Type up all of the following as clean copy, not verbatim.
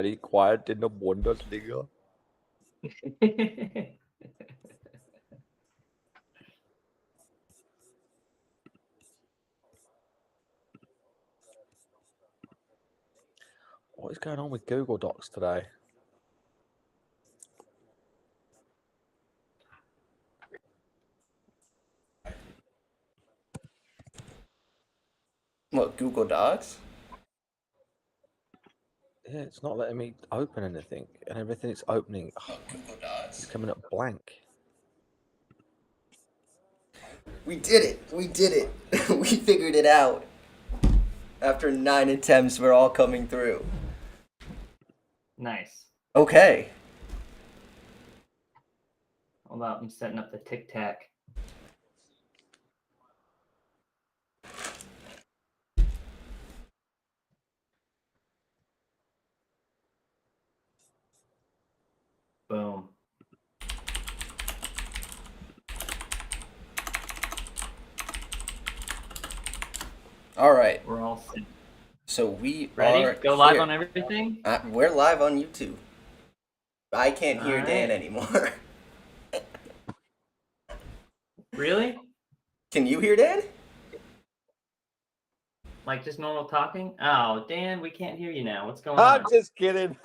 Very quiet in the Bundesliga. What is going on with Google Docs today? What, Google Docs? Yeah, it's not letting me open anything, and everything it's opening, Google Docs. it's coming up blank. We did it. We did it. We figured it out. After 9 attempts, we're all coming through. Nice. Okay. Hold up, I'm setting up the Tic Tac. Boom. All right. We're all set. So we Ready? are Go live here. on everything? We're live on YouTube. I can't hear All Dan right. anymore. Really? Can you hear Dan? Like just normal talking? Oh, Dan, we can't hear you now. What's going I'm on? just kidding.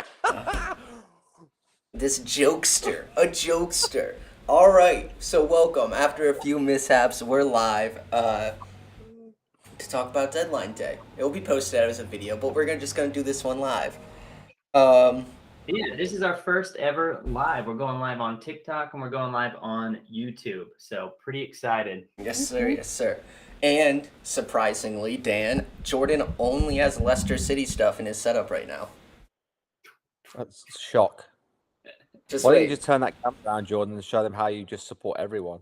This jokester. A jokester. All right. So welcome. After a few mishaps, we're live to talk about Deadline Day. It will be posted as a video, but we're just gonna do this one live. Yeah, this is our first ever live. We're going live on TikTok and we're going live on YouTube. So pretty excited. Yes, sir. Yes, sir. And surprisingly, Dan, Jordan only has Leicester City stuff in his setup right now. That's a shock. Just Why don't wait. you just turn that camera around, Jordan, and show them how you just support everyone?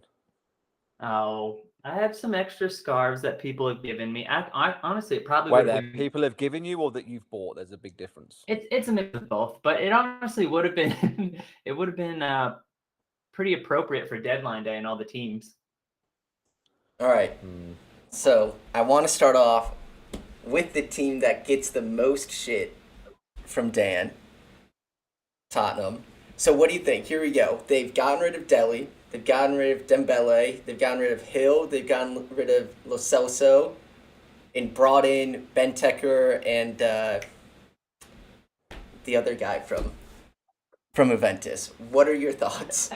Oh, I have some extra scarves that people have given me. I honestly, it probably Wait would there, have been. people have given you or that you've bought? There's a big difference. It's a mix of both, but it honestly would have been it would have been pretty appropriate for deadline day and all the teams. All right. So I want to start off with the team that gets the most shit from Dan, Tottenham. So what do you think? Here we go. They've gotten rid of Dele. They've gotten rid of Dembele. They've gotten rid of Hill. They've gotten rid of Lo Celso, and brought in Benteke and the other guy from Juventus. What are your thoughts?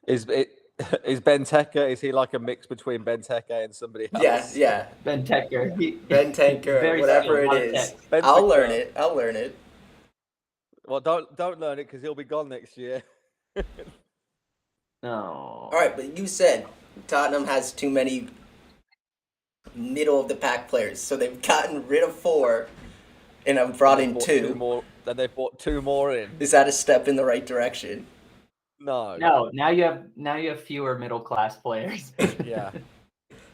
Is Benteke, is he like a mix between Benteke and somebody else? Yeah. Benteke. Benteke, whatever it is. I'll learn it. Well, don't learn it because he'll be gone next year. No. All right, but you said Tottenham has too many middle of the pack players, so they've gotten rid of 4 and have brought in 2 more. Then they brought 2 more in. Is that a step in the right direction? No. Now you have fewer middle class players. Yeah.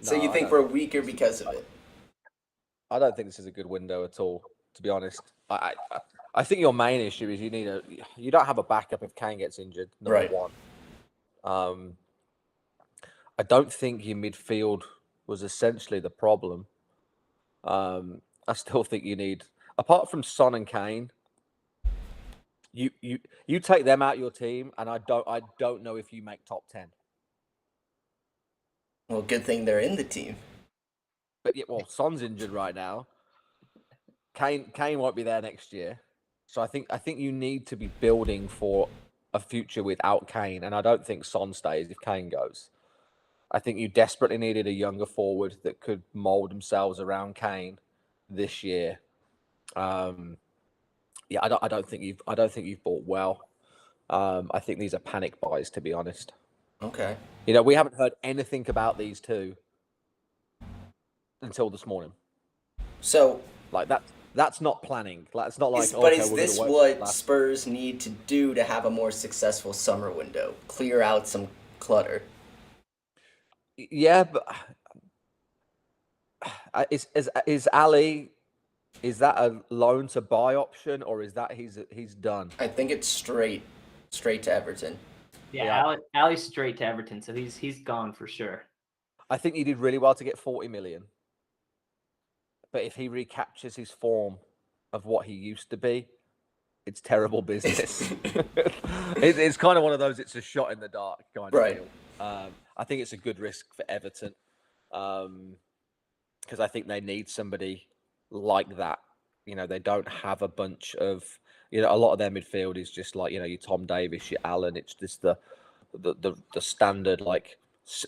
So you think we're weaker because of it? I don't think this is a good window at all, to be honest. I think your main issue is you don't have a backup if Kane gets injured. Number one. I don't think your midfield was essentially the problem. I still think you need, apart from Son and Kane, you take them out your team, and I don't know if you make top 10. Well, good thing they're in the team. But yeah, well, Son's injured right now. Kane won't be there next year. So I think you need to be building for a future without Kane, and I don't think Son stays if Kane goes. I think you desperately needed a younger forward that could mold themselves around Kane this year. Yeah, I don't think you've bought well. I think these are panic buys, to be honest. Okay. We haven't heard anything about these two until this morning. So like that's not planning. It's not like. But is this what Spurs need to do to have a more successful summer window? Clear out some clutter. Yeah, but is Ali? Is that a loan to buy option, or is that he's done? I think it's straight to Everton. Yeah. Ali's straight to Everton, so he's gone for sure. I think he did really well to get 40 million. But if he recaptures his form of what he used to be, it's terrible business. It's kind of one of those. It's a shot in the dark kind of deal. I think it's a good risk for Everton because I think they need somebody like that. They don't have a bunch of. A lot of their midfield is just like your Tom Davis, your Allen. It's just the standard like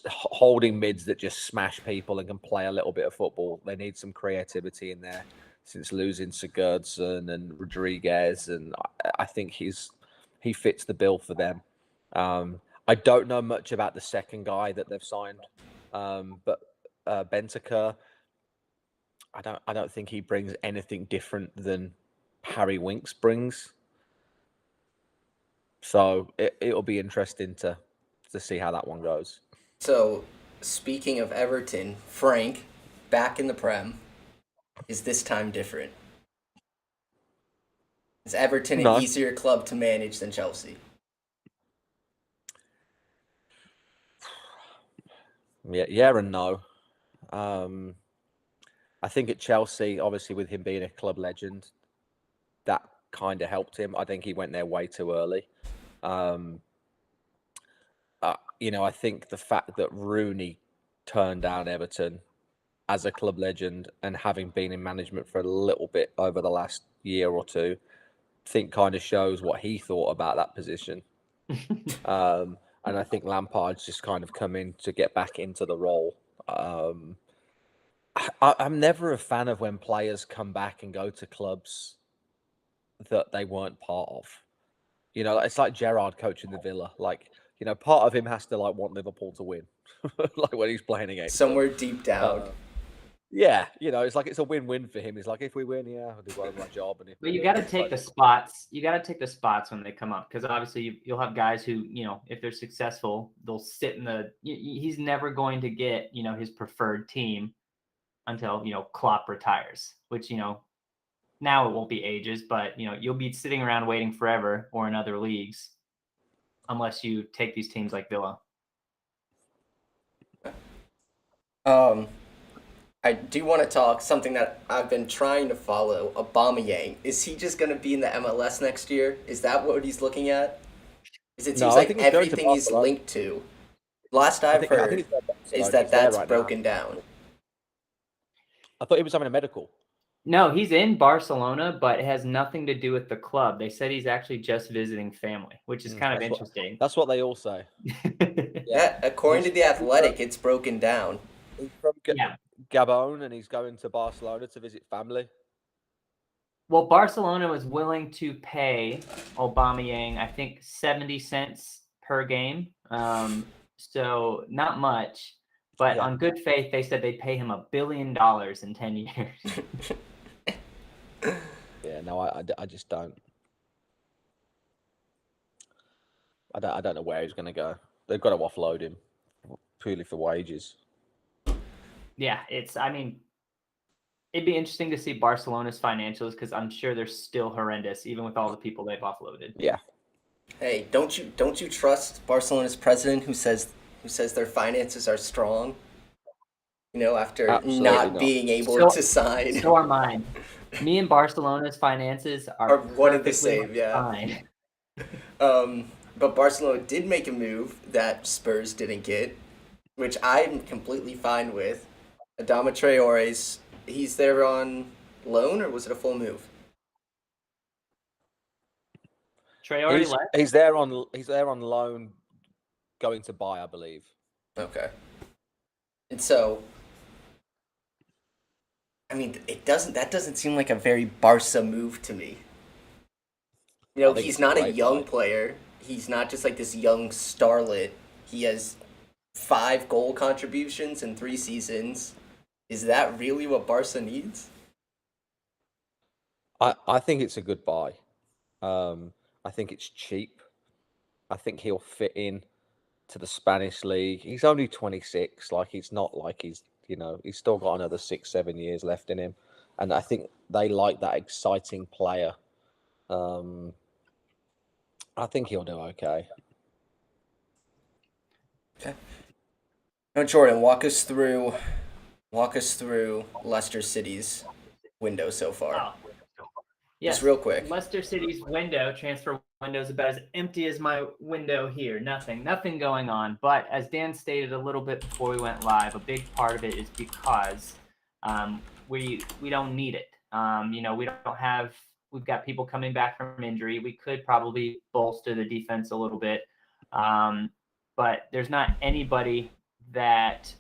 holding mids that just smash people and can play a little bit of football. They need some creativity in there since losing Sigurdsson and Rodriguez, and I think he fits the bill for them. I don't know much about the second guy that they've signed, but Bentaker, I don't think he brings anything different than Harry Winks brings. So it'll be interesting to see how that one goes. So, speaking of Everton, Frank, back in the Prem, is this time different? Is Everton an easier club to manage than Chelsea? Yeah and no. I think at Chelsea, obviously with him being a club legend, that kind of helped him. I think he went there way too early. I think the fact that Rooney turned down Everton as a club legend and having been in management for a little bit over the last year or two, I think kind of shows what he thought about that position. And I think Lampard's just kind of come in to get back into the role. I'm never a fan of when players come back and go to clubs that they weren't part of. It's like Gerrard coaching the Villa. Like, part of him has to want Liverpool to win, like when he's playing against somewhere them. Deep down. Yeah, it's like it's a win-win for him. He's like, if we win, I'll do well my job. And but you got to take the spots. You got to take the spots when they come up because obviously you'll have guys who, if they're successful, they'll sit in the. He's never going to get his preferred team until Klopp retires, which now it won't be ages, but you'll be sitting around waiting forever or in other leagues unless you take these teams like Villa. I do want to talk something that I've been trying to follow. Aubameyang, is he just going to be in the MLS next year? Is that what he's looking at? Because it seems like everything he's linked to. Last I've heard is that's broken down. I thought he was having a medical. No, he's in Barcelona, but it has nothing to do with the club. They said he's actually just visiting family, which is kind of interesting. That's what they all say. Yeah, according to The Athletic, it's broken down. He's from Gabon, and he's going to Barcelona to visit family. Well, Barcelona was willing to pay Aubameyang, I think, 70 cents per game. So not much. But on good faith, they said they'd pay him $1 billion in 10 years. Yeah, no, I just don't. I don't know where he's going to go. They've got to offload him purely for wages. Yeah, it'd be interesting to see Barcelona's financials because I'm sure they're still horrendous, even with all the people they've offloaded. Yeah. Hey, don't you trust Barcelona's president who says their finances are strong? After not being able to sign. So are mine. Me and Barcelona's finances are one of the same, fine. But Barcelona did make a move that Spurs didn't get, which I'm completely fine with. Adama Traore's, he's there on loan, or was it a full move? Traore left? He's there on loan, going to buy, I believe. Okay. And so, that doesn't seem like a very Barca move to me. He's not a young player. He's not just like this young starlet. He has 5 goal contributions in 3 seasons. Is that really what Barca needs? I think it's a good buy. I think it's cheap. I think he'll fit in to the Spanish league. He's only 26. It's not like he's still got another 6-7 years left in him. And I think they like that exciting player. I think he'll do okay. Okay. Now, Jordan, walk us through Leicester City's window so far. Yes, Just real quick. Leicester City's transfer window is about as empty as my window here. Nothing going on. But as Dan stated a little bit before we went live, a big part of it is because we don't need it. We've got people coming back from injury. We could probably bolster the defense a little bit. But there's not anybody that,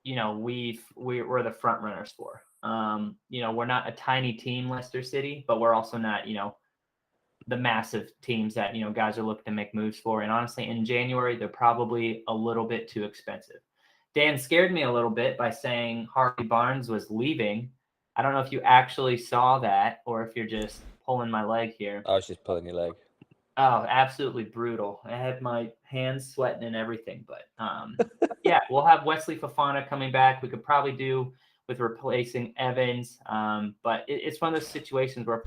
we're the front runners for. We're not a tiny team, Leicester City, but we're also not, the massive teams that, guys are looking to make moves for. And honestly, in January, they're probably a little bit too expensive. Dan scared me a little bit by saying Harvey Barnes was leaving. I don't know if you actually saw that or if you're just pulling my leg here. I was just pulling your leg. Oh, absolutely brutal. I had my hands sweating and everything. But yeah, we'll have Wesley Fofana coming back. We could probably do with replacing Evans. But it's one of those situations where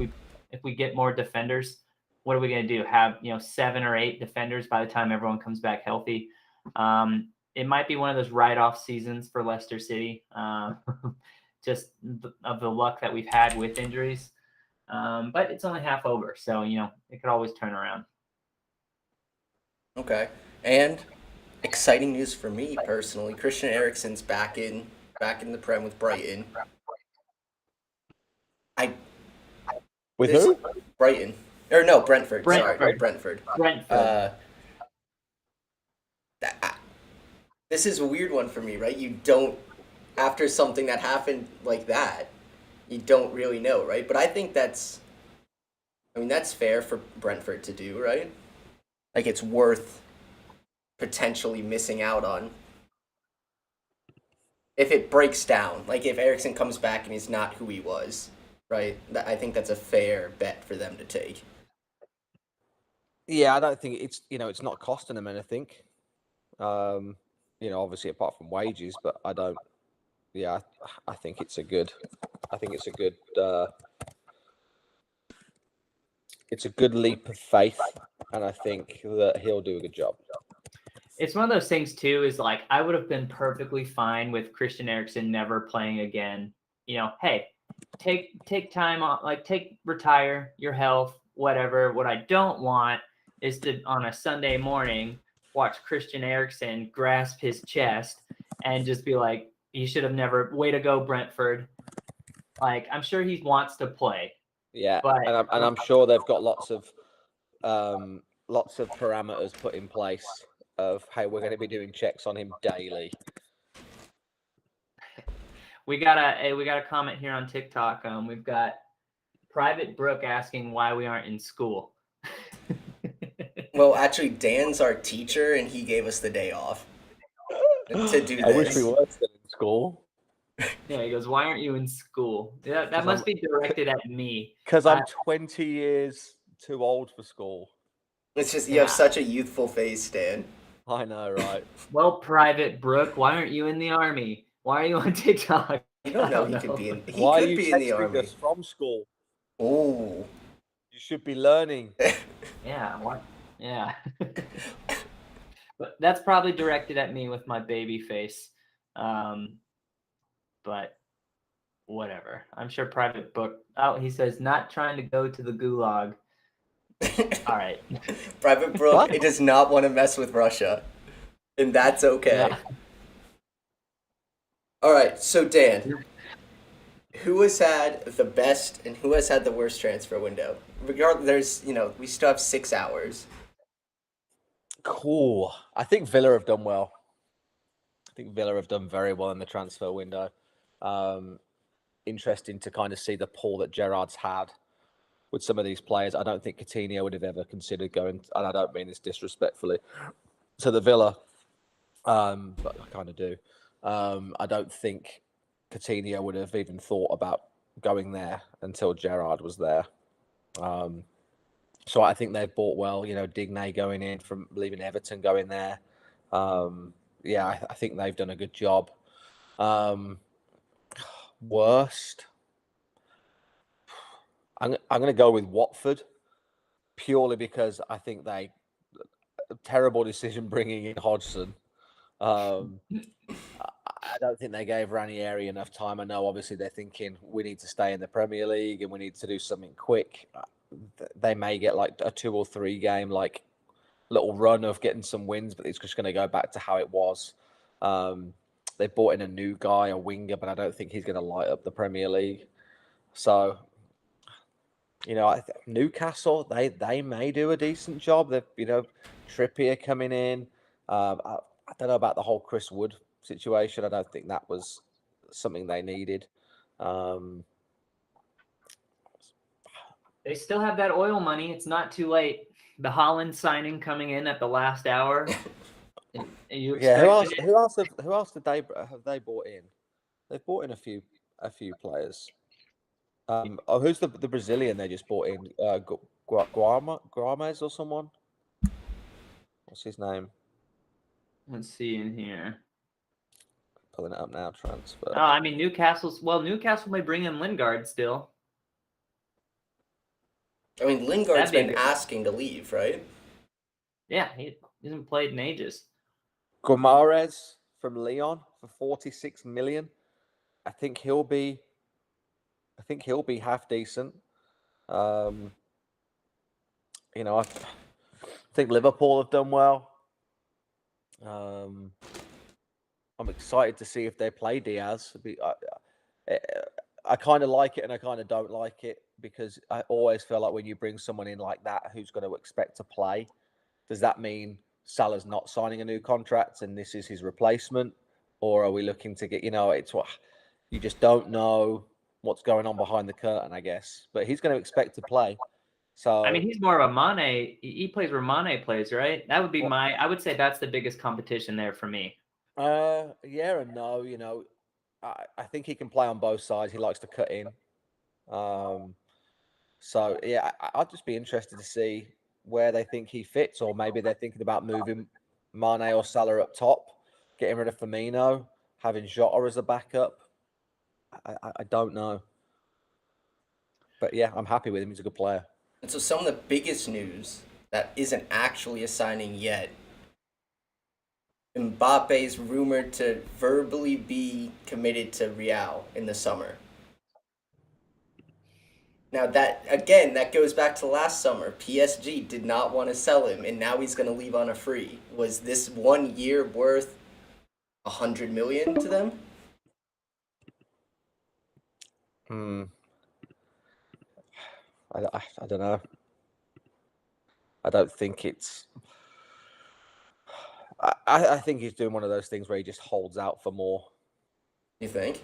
if we get more defenders, what are we going to do? Have 7 or 8 defenders by the time everyone comes back healthy? It might be one of those write-off seasons for Leicester City, just of the luck that we've had with injuries. But it's only half over, so it could always turn around. Okay, and exciting news for me personally: Christian Eriksen's back in the Prem with Brighton. With who? Brighton. Or no, Brentford. Brentford. Sorry, Brentford. This is a weird one for me, right? You don't, after something that happened like that, you don't really know, right? But I think that's fair for Brentford to do, right? Like, it's worth potentially missing out on if it breaks down. Like, if Eriksen comes back and he's not who he was, right? I think that's a fair bet for them to take. Yeah, I don't think it's not costing them anything. Obviously apart from wages, but I don't. Yeah, I think it's a good. It's a good leap of faith, and I think that he'll do a good job. It's one of those things too. Is like I would have been perfectly fine with Christian Eriksen never playing again. Hey, take time off, retire your health, whatever. What I don't want is to on a Sunday morning watch Christian Eriksen grasp his chest and just be like, "You should have never. Way to go, Brentford." Like I'm sure he wants to play. Yeah, but and I'm sure they've got lots of parameters put in place of hey, we're going to be doing checks on him daily. We got a comment here on TikTok. We've got Private Brooke asking why we aren't in school. Well, actually, Dan's our teacher, and he gave us the day off to do this. I wish we were still in school. Yeah, he goes, why aren't you in school? Yeah, that must be directed at me. Because I'm 20 years too old for school. It's just you have such a youthful face, Dan. I know, right? Well, Private Brooke, why aren't you in the army? Why are you on TikTok? You don't know. He could be in. Why could are you be in the army. Us from school? Oh. You should be learning. Yeah. What? Yeah. But that's probably directed at me with my baby face. But whatever. I'm sure Private Book. Oh, he says not trying to go to the gulag. All right. Private Brooke, it does not want to mess with Russia, and that's okay. Yeah. All right. So Dan, who has had the best and who has had the worst transfer window? Regardless, we still have 6 hours. Cool. I think Villa have done well. I think Villa have done very well in the transfer window. Interesting to kind of see the pull that Gerrard's had with some of these players. I don't think Coutinho would have ever considered going, and I don't mean this disrespectfully, to the Villa, but I kind of do. I don't think Coutinho would have even thought about going there until Gerrard was there. So I think they've bought well. Digne going in from leaving Everton, going there. I think they've done a good job. Worst. I'm going to go with Watford purely because I think they terrible decision bringing in Hodgson. I don't think they gave Ranieri enough time. I know, obviously, they're thinking we need to stay in the Premier League and we need to do something quick. They may get like a 2 or 3 game like little run of getting some wins, but it's just going to go back to how it was. They brought in a new guy, a winger, but I don't think he's going to light up the Premier League. So, Newcastle, they may do a decent job. They've, Trippier coming in. I don't know about the whole Chris Wood situation. I don't think that was something they needed. They still have that oil money. It's not too late. The Holland signing coming in at the last hour. Who else have they brought in? They've brought in a few players. Who's the Brazilian they just brought in? Guames or someone? What's his name? Let's see in here. Pulling it up now. Transfer. Oh, I mean Newcastle may bring in Lingard still. I mean, Lingard's been asking to leave, right? Yeah, he hasn't played in ages. Guimarães from Lyon for 46 million. I think he'll be half decent. I think Liverpool have done well. I'm excited to see if they play Diaz. I kind of like it and I kind of don't like it, because I always feel like when you bring someone in like that who's going to expect to play, does that mean Salah's not signing a new contract and this is his replacement? Or are we looking to get, it's what you just don't know what's going on behind the curtain, I guess. But he's going to expect to play. So I mean, he's more of a Mane. He plays where Mane plays, right? That would be I would say that's the biggest competition there for me. Yeah and no. I think he can play on both sides. He likes to cut in. So yeah, I'd just be interested to see where they think he fits, or maybe they're thinking about moving Mane or Salah up top, getting rid of Firmino, having Jota as a backup. I don't know. But yeah, I'm happy with him. He's a good player. And so some of the biggest news that isn't actually a signing yet, Mbappe's rumored to verbally be committed to Real in the summer. Now that goes back to last summer. PSG did not want to sell him, and now he's going to leave on a free. Was this 1 year worth 100 million to them? I don't know. I don't think it's. I think he's doing one of those things where he just holds out for more. You think?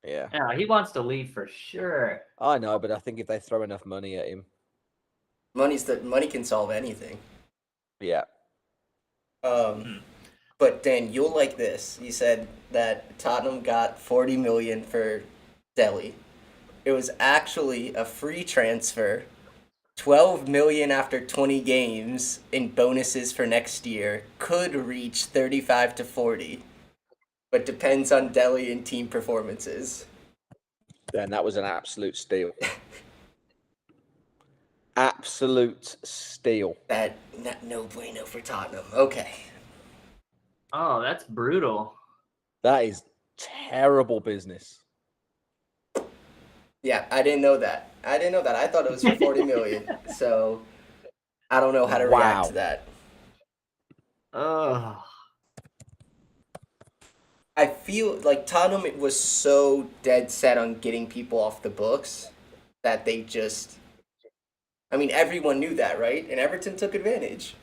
Yeah. Yeah, he wants to leave for sure. I know, but I think if they throw enough money at him, money can solve anything. Yeah. But Dan, you'll like this. You said that Tottenham got 40 million for Dele. It was actually a free transfer. 12 million after 20 games in bonuses for next year, could reach 35 to 40, but depends on Dele and team performances. Then that was an absolute steal. Absolute steal. That no bueno for Tottenham. Okay. Oh, that's brutal. That is terrible business. Yeah, I didn't know that. I thought it was for 40 million. So I don't know how to react to that. Ugh. I feel like Tottenham was so dead set on getting people off the books that they just... I mean, everyone knew that, right? And Everton took advantage.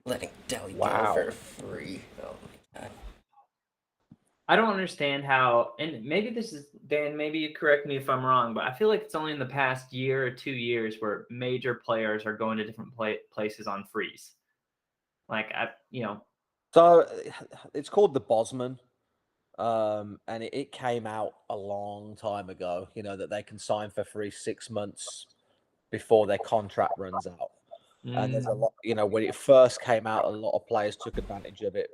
Letting Dele go for free. Oh my God. I don't understand how, and maybe this is, Dan, maybe you correct me if I'm wrong, but I feel like it's only in the past year or 2 years where major players are going to different places on freeze. So it's called the Bosman, and it came out a long time ago, that they can sign for free 6 months before their contract runs out. And there's a lot, when it first came out, a lot of players took advantage of it.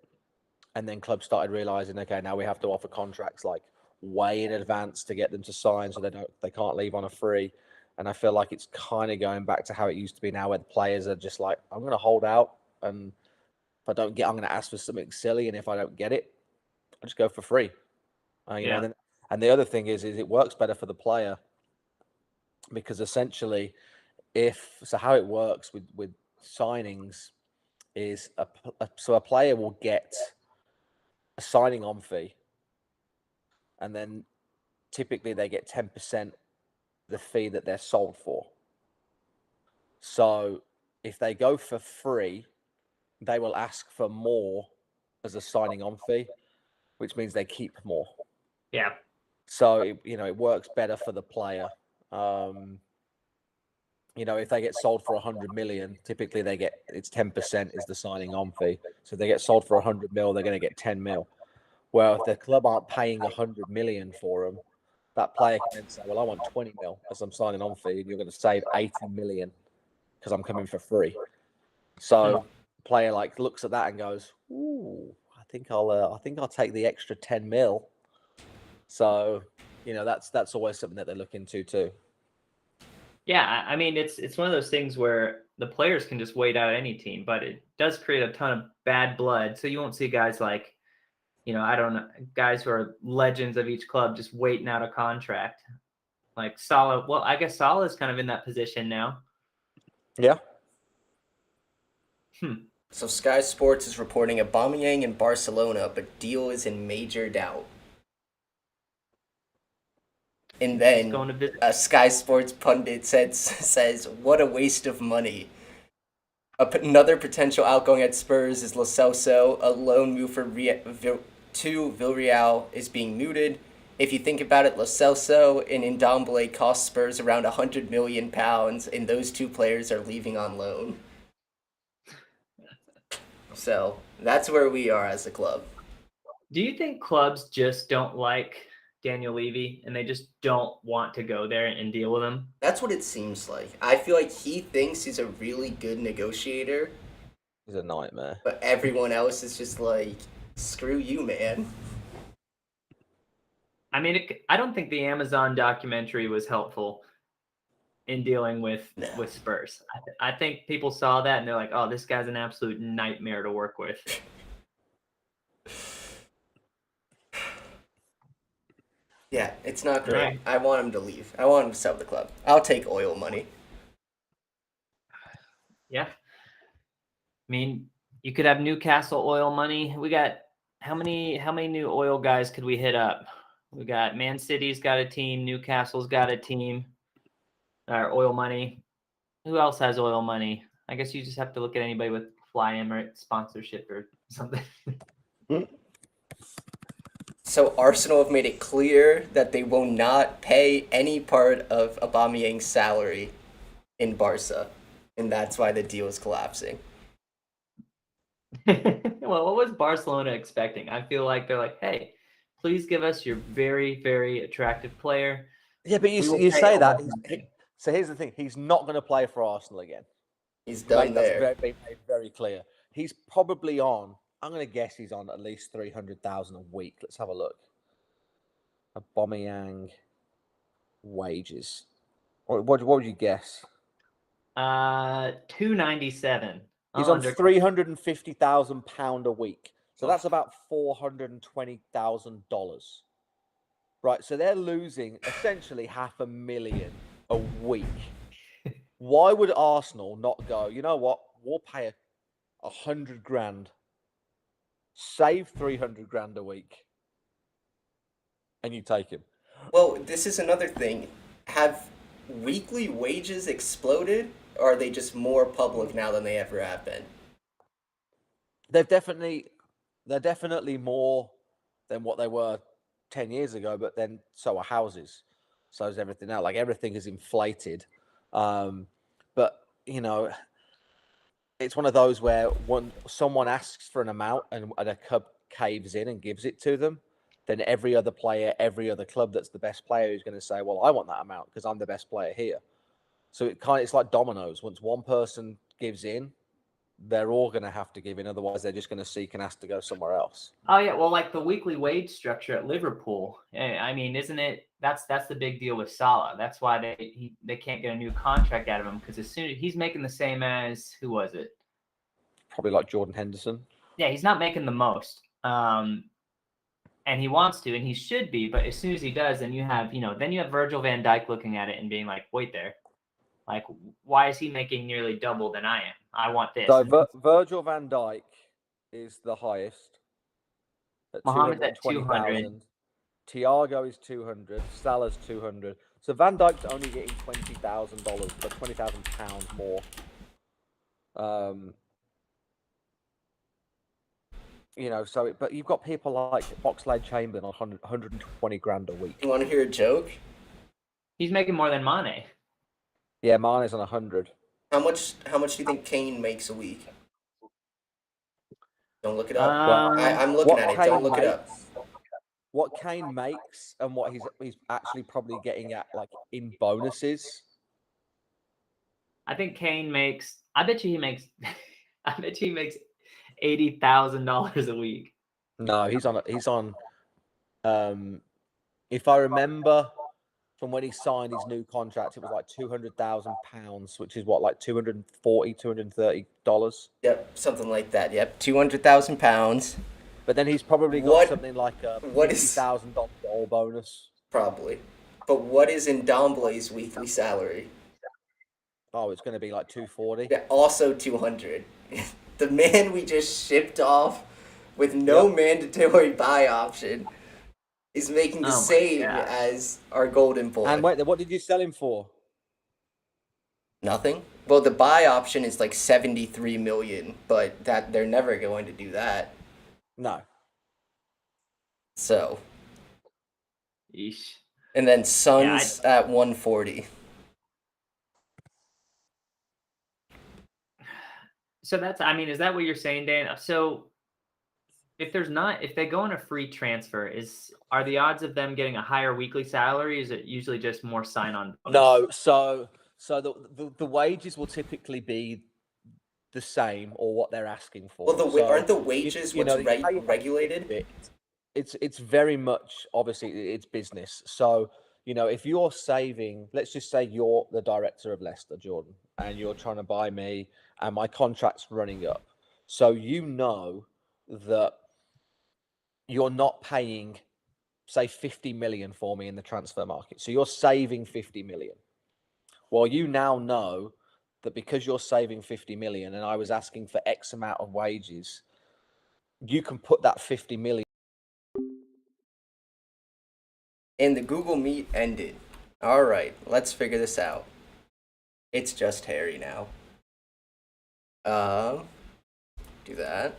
And then clubs started realizing, okay, now we have to offer contracts like way in advance to get them to sign, so they can't leave on a free. And I feel like it's kind of going back to how it used to be now, where the players are just like, I'm going to hold out, and if I don't get, I'm going to ask for something silly, and if I don't get it, I just go for free. And the other thing is it works better for the player because essentially, how it works with signings is a player will get a signing on fee, and then typically they get 10% the fee that they're sold for. So if they go for free, they will ask for more as a signing on fee, which means they keep more. Yeah. So it works better for the player. If they get sold for 100 million, typically it's 10% is the signing on fee. So if they get sold for 100 mil, they're going to get 10 mil. Well, if the club aren't paying 100 million for them, that player can then say, well, I want 20 mil as I'm signing on fee, and you're going to save 80 million because I'm coming for free. So player looks at that and goes, ooh, I think I'll take the extra 10 mil. So, that's always something that they look into too. Yeah, I mean, it's one of those things where the players can just wait out any team, but it does create a ton of bad blood. So you won't see guys like, I don't know, guys who are legends of each club just waiting out a contract. Like Salah, well, I guess Salah is kind of in that position now. Yeah. So Sky Sports is reporting Aubameyang in Barcelona, but deal is in major doubt. And then a Sky Sports pundit says, what a waste of money. Another potential outgoing at Spurs is Lo Celso. A loan move to Villarreal is being mooted. If you think about it, Lo Celso and Ndombele cost Spurs around £100 million, and those two players are leaving on loan. So that's where we are as a club. Do you think clubs just don't like Daniel Levy and they just don't want to go there and deal with him? That's what it seems like. I feel like he thinks he's a really good negotiator. He's a nightmare. But everyone else is just like, screw you, man. I mean, I don't think the Amazon documentary was helpful in dealing with Spurs. I think people saw that and they're like, oh, this guy's an absolute nightmare to work with. Yeah, it's not great. Right. I want him to leave. I want him to sell the club. I'll take oil money. Yeah. I mean, you could have Newcastle oil money. We got how many new oil guys could we hit up? We got Man City's got a team, Newcastle's got a team. Our oil money. Who else has oil money? I guess you just have to look at anybody with Fly Emirates sponsorship or something. So Arsenal have made it clear that they will not pay any part of Aubameyang's salary in Barca, and that's why the deal is collapsing. Well, what was Barcelona expecting? I feel like they're like, hey, please give us your very, very attractive player. Yeah, but you say that. So here's the thing. He's not going to play for Arsenal again. He's done there. That's made very clear. He's probably on, I'm going to guess he's on at least 300,000 a week. Let's have a look. Aubameyang wages. What would you guess? 297. He's on £350,000 a week. So that's about $420,000. Right, so they're losing essentially $500,000 a week. Why would Arsenal not go, you know what, we'll pay $100,000, save $300,000 a week, and you take him? Well, this is another thing. Have weekly wages exploded, or are they just more public now than they ever have been? They're definitely more than what they were 10 years ago, but then so are houses. So is everything now. Like everything is inflated. But it's one of those where when someone asks for an amount and a club caves in and gives it to them, then every other player, every other club that's the best player is going to say, well, I want that amount because I'm the best player here. So it's like dominoes. Once one person gives in, they're all going to have to give in. Otherwise, they're just going to seek and ask to go somewhere else. Oh, yeah. Well, like the weekly wage structure at Liverpool. I mean, isn't it? That's the big deal with Salah. That's why they can't get a new contract out of him because as soon as he's making the same as, who was it? Probably like Jordan Henderson. Yeah, he's not making the most. and he wants to, and he should be. But as soon as he does, then you have Virgil van Dijk looking at it and being like, wait there, like, why is he making nearly double than I am? I want this. So Virgil van Dijk is the highest at Mohamed's at 220,000. Thiago is 200. Salah's 200. So Van Dijk's only getting $20,000, but £20,000 more. But you've got people like Oxlade-Chamberlain on 120 grand a week. You want to hear a joke? He's making more than Mane. Yeah, Mane's on 100. How much do you think Kane makes a week? Don't look it up. I'm looking at it. Don't look it up. What Kane makes and what he's actually probably getting at, like, in bonuses. I think Kane makes. I bet you he makes $80,000 a week. No, he's on. If I remember from when he signed his new contract, it was like £200,000, which is what, like $240, $230. Yep, something like that. Yep, £200,000. But then he's probably got something like a $50,000 goal bonus. Probably. But what is Ndombele's weekly salary? Oh, it's going to be like 240. Yeah, also 200. The man we just shipped off with no mandatory buy option is making the same as our golden boy. And wait, what did you sell him for? Nothing. Well, the buy option is like 73 million, but that they're never going to do that. No. So. Yeesh. And then Son's at 140. So that's, I mean, is that what you're saying, Dan? So if they go on a free transfer, are the odds of them getting a higher weekly salary? Is it usually just more sign-on bonus? No. So the wages will typically be the same or what they're asking for. Well, aren't the wages regulated? It's very much, obviously, it's business. So, if you're saving, let's just say you're the director of Leicester, Jordan, and you're trying to buy me and my contract's running up. So that you're not paying, say, 50 million for me in the transfer market. So you're saving 50 million. Well, you now know that because you're saving 50 million and I was asking for X amount of wages, you can put that 50 million. And the Google Meet ended. All right, let's figure this out. It's just Harry now. Do that.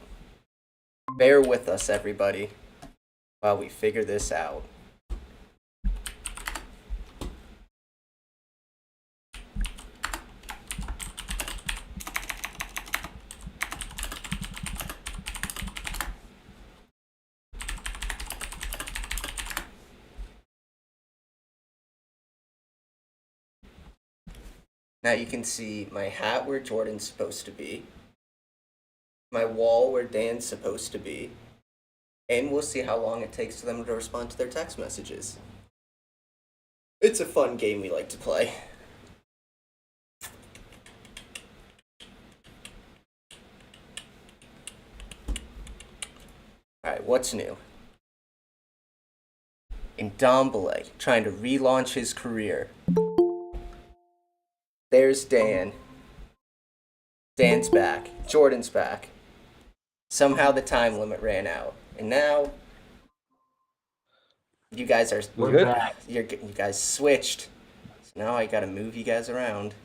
Bear with us, everybody, while we figure this out. Now you can see my hat where Jordan's supposed to be, my wall where Dan's supposed to be, and we'll see how long it takes for them to respond to their text messages. It's a fun game we like to play. Alright, what's new? Ndombele trying to relaunch his career. There's Dan. Dan's back. Jordan's back. Somehow the time limit ran out. And now you guys are back. You guys switched. So now I gotta move you guys around.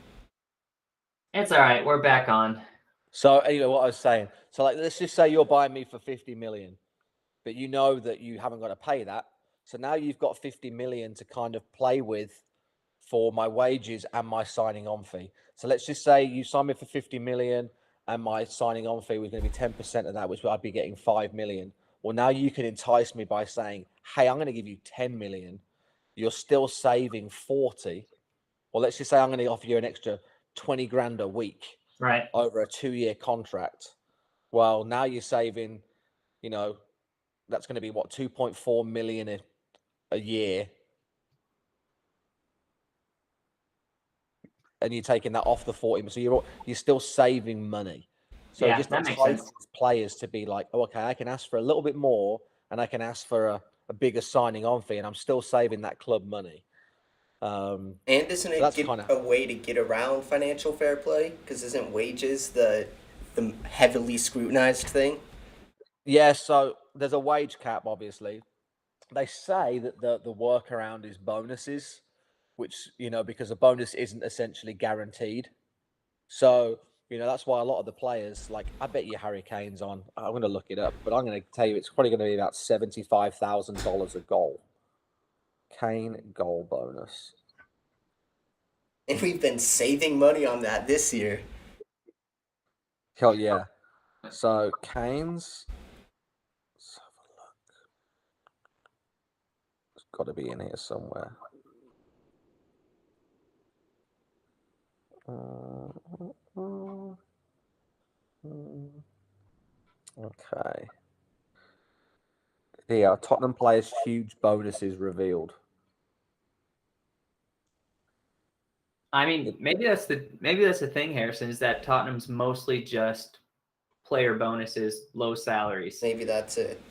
It's all right. We're back on. So anyway, what I was saying. So let's just say you're buying me for 50 million, but you know that you haven't got to pay that. So now you've got 50 million to kind of play with for my wages and my signing on fee. So let's just say you sign me for 50 million and my signing on fee was going to be 10% of that, which I'd be getting 5 million. Well, now you can entice me by saying, hey, I'm going to give you 10 million. You're still saving 40. Well, let's just say I'm going to offer you an extra 20 grand a week, right, over a 2-year contract. Well, now you're saving, that's going to be what, 2.4 million a year. And you're taking that off the 40, so you're still saving money. So it just entices players to be like, oh, okay, I can ask for a little bit more, and I can ask for a bigger signing on fee, and I'm still saving that club money. And isn't it a way to get around financial fair play? Because isn't wages the heavily scrutinized thing? Yeah, so there's a wage cap, obviously. They say that the workaround is bonuses, which, because a bonus isn't essentially guaranteed. So, that's why a lot of the players, like, I bet you Harry Kane's on, I'm going to look it up, but I'm going to tell you it's probably going to be about $75,000 a goal. Kane goal bonus. And we've been saving money on that this year. Hell yeah. So, Kane's, let's have a look. It's got to be in here somewhere. Okay. Yeah, Tottenham players' huge bonuses revealed. I mean, maybe that's the thing, Harrison, is that Tottenham's mostly just player bonuses, low salaries. Maybe that's it.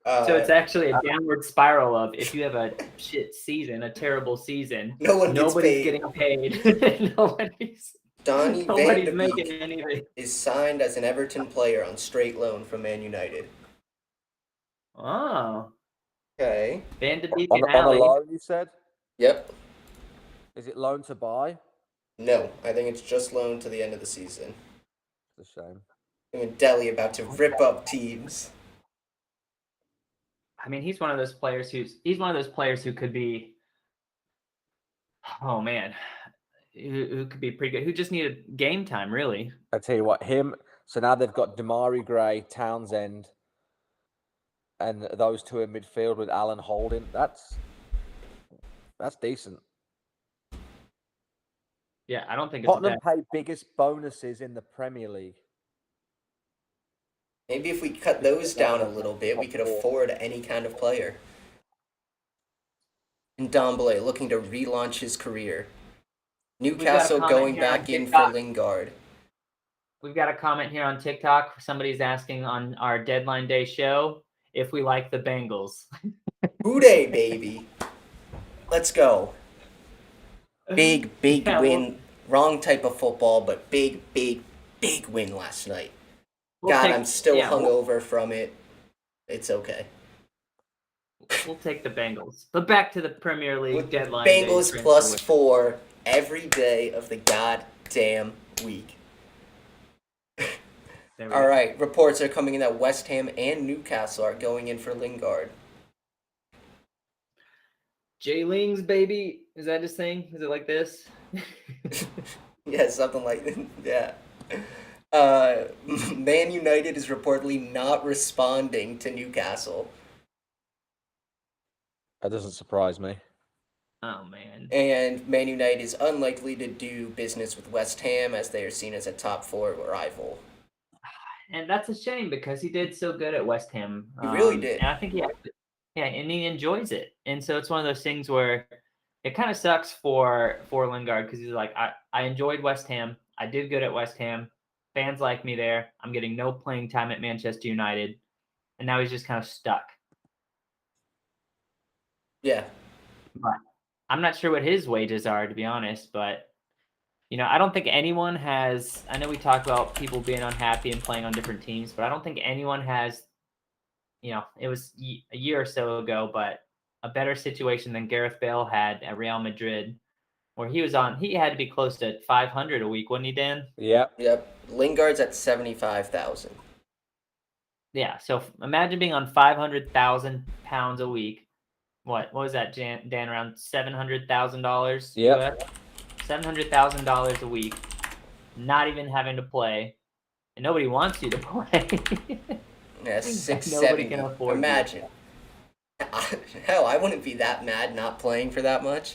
So it's actually a downward spiral of if you have a shit season, a terrible season, nobody's getting paid. nobody's making anything. Is signed as an Everton player on straight loan from Man United. Oh. Okay. Van de Beek on a loan, you said? Yep. Is it loan to buy? No, I think it's just loan to the end of the season. It's a shame. Him and Delhi about to rip up teams. I mean, he's one of those players who could be, oh man, who could be pretty good, who just needed game time, really. I tell you what, so now they've got Damari Gray, Townsend, and those two in midfield with Alan Holding. That's decent. Yeah, I don't think Tottenham pay biggest bonuses in the Premier League. Maybe if we cut those down a little bit, we could afford any kind of player. And Ndombele looking to relaunch his career. Newcastle going back in for Lingard. We've got a comment here on TikTok. Somebody's asking on our deadline day show if we like the Bengals. Booty, baby. Let's go. Big win. Wrong type of football, but big win last night. I'm still hungover from it. It's okay. We'll take the Bengals. But back to the Premier League deadline. Bengals +4 every day of the goddamn week. All right, reports are coming in that West Ham and Newcastle are going in for Lingard. J-Lings, baby. Is that his thing? Is it like this? Yeah, something like that. Yeah. Man United is reportedly not responding to Newcastle. That doesn't surprise me. Oh, man. And Man United is unlikely to do business with West Ham as they are seen as a top 4 rival. And that's a shame because he did so good at West Ham. He really did. And I think and he enjoys it. And so it's one of those things where it kind of sucks for Lingard because he's like, I enjoyed West Ham. I did good at West Ham. Fans like me there. I'm getting no playing time at Manchester United. And now he's just kind of stuck. Yeah. But I'm not sure what his wages are, to be honest. But, I don't think anyone has – I know we talk about people being unhappy and playing on different teams, but I don't think anyone has – it was a year or so ago, but a better situation than Gareth Bale had at Real Madrid, where he had to be close to 500 a week, wasn't he, Dan? Yep. Lingard's at 75,000. Yeah. So imagine being on 500,000 pounds a week. What was that, Dan? Around $700,000. Yeah. $700,000 a week, not even having to play, and nobody wants you to play. Yeah, 670. Nobody can afford. Imagine. Hell, I wouldn't be that mad not playing for that much.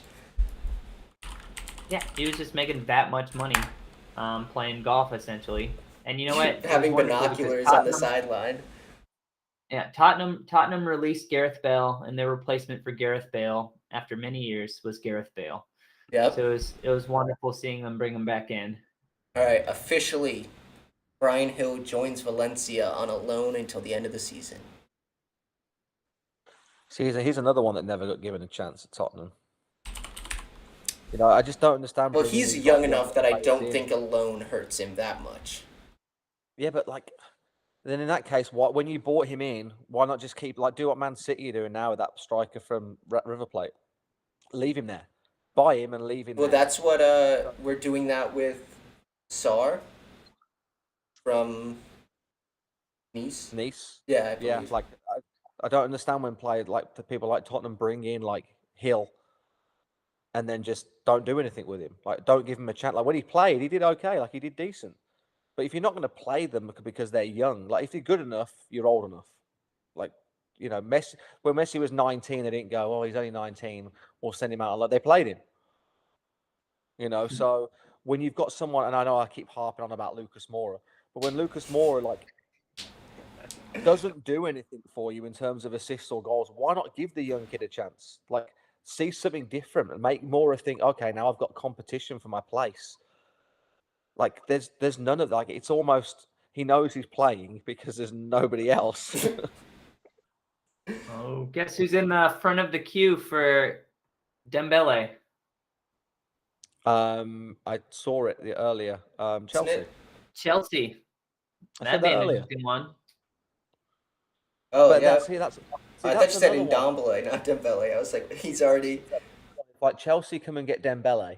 Yeah, he was just making that much money, playing golf essentially. And you know what? Having binoculars on the sideline. Yeah, Tottenham released Gareth Bale, and their replacement for Gareth Bale after many years was Gareth Bale. Yep. So it was wonderful seeing them bring him back in. All right, officially, Bryan Hill joins Valencia on a loan until the end of the season. See, he's another one that never got given a chance at Tottenham. I just don't understand. Well, bringing he's these, young like, enough that I players don't in. think a loan hurts him that much. Yeah, but then in that case, when you bought him in, why not just do what Man City are doing now with that striker from River Plate? Leave him there, buy him and leave him Well, there. that's what we're doing that with Sar from Nice. Yeah, I believe. I don't understand when players the people like Tottenham bring in Hill, and then just don't do anything with him. Don't give him a chance. When he played, he did okay. He did decent. But if you're not going to play them because they're young, if you're good enough, you're old enough. Messi. When Messi was 19, they didn't go, "Oh, he's only 19. We'll send him out." They played him. So when you've got someone, and I know I keep harping on about Lucas Moura, but when Lucas Moura doesn't do anything for you in terms of assists or goals, why not give the young kid a chance? See something different and make Moura think, okay, now I've got competition for my place. There's none of that. It's almost he knows he's playing because there's nobody else. Oh, guess who's in the front of the queue for Dembele? I saw it earlier. Chelsea. Chelsea. That'd be an interesting one. Oh, but yeah. I thought you said Ndombele, not Dembele. I was like, he's already... Chelsea come and get Dembele.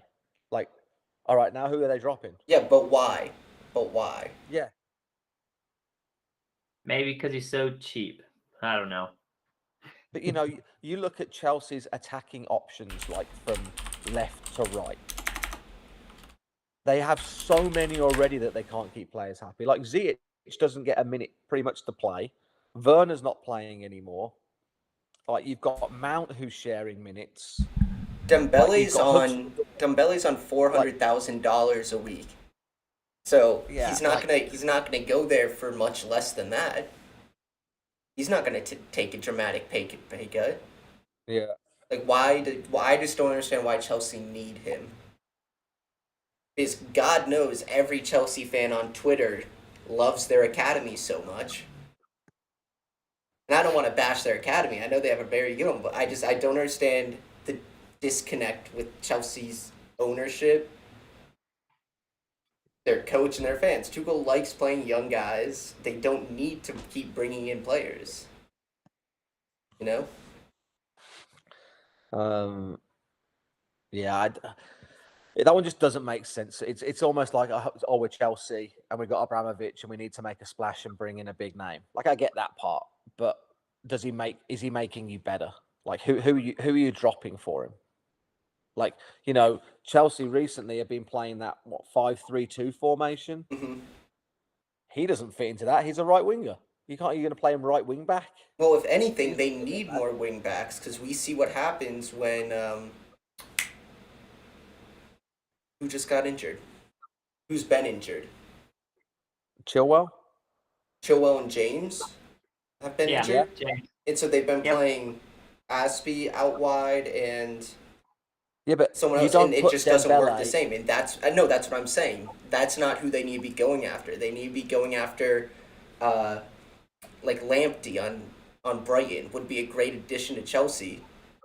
All right, now who are they dropping? Yeah, but why? Yeah. Maybe because he's so cheap. I don't know. But, you look at Chelsea's attacking options, from left to right. They have so many already that they can't keep players happy. Ziyech doesn't get a minute pretty much to play. Werner's not playing anymore. You've got Mount who's sharing minutes. Dembele's on $400,000 a week. So yeah, he's not gonna go there for much less than that. He's not gonna take a dramatic pay cut. Yeah. I just don't understand why Chelsea need him. Because God knows every Chelsea fan on Twitter loves their academy so much. And I don't want to bash their academy. I know they have a very good one, but I don't understand the disconnect with Chelsea's ownership, their coach, and their fans. Tuchel likes playing young guys. They don't need to keep bringing in players. Yeah, that one just doesn't make sense. It's almost like, we're Chelsea and we've got Abramovich and we need to make a splash and bring in a big name. I get that part, but is he making you better? Who are you dropping for him? Chelsea recently have been playing that 5-3-2 formation. Mm-hmm. He doesn't fit into that. He's a right winger. You're going to play him right wing back? Well, if anything, they need more wing backs because we see what happens when who just got injured? Who's been injured? Chilwell and James have been injured. Yeah. And so they've been playing Aspie out wide and but someone else, and it just doesn't work the same. And that's what I'm saying. That's not who they need to be going after. They need to be going after Lamptey on Brighton would be a great addition to Chelsea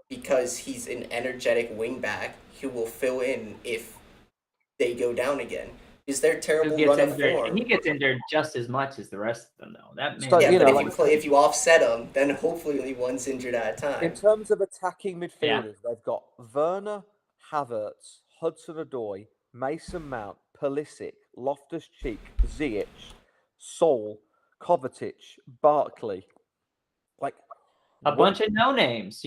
because he's an energetic wingback who will fill in if they go down again. Is their terrible run of form? He gets injured just as much as the rest of them, though. If you offset them, then hopefully only one's injured at a time. In terms of attacking midfielders, they've got Werner, Havertz, Hudson-Odoi, Mason Mount, Pulisic, Loftus-Cheek, Ziyech, Sol, Kovacic, Barkley. A bunch of no names,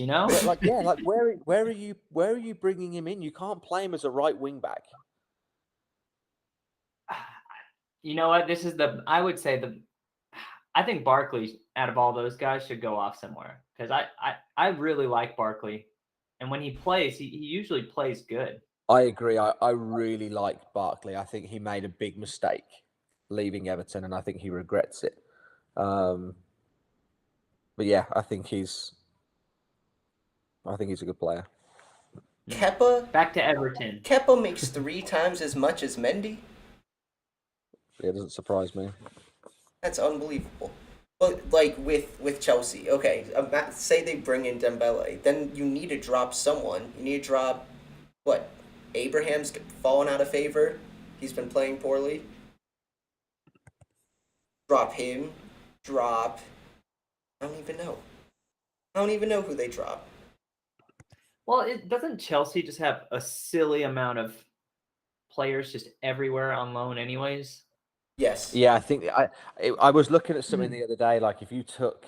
where are you bringing him in? You can't play him as a right wing back. You know what? I would say I think Barkley, out of all those guys, should go off somewhere because I really like Barkley, and when he plays, he usually plays good. I agree. I really like Barkley. I think he made a big mistake leaving Everton, and I think he regrets it. But yeah, I think he's a good player. Kepa back to Everton. Kepa makes 3 times as much as Mendy. Yeah, it doesn't surprise me. That's unbelievable. Well, like with Chelsea, okay. Say they bring in Dembele, then you need to drop someone. You need to drop what? Abraham's fallen out of favor. He's been playing poorly. Drop him. Drop. I don't even know. I don't even know who they drop. Well, doesn't Chelsea just have a silly amount of players just everywhere on loan, anyways? Yes. Yeah, I think I was looking at something the other day. Like if you took,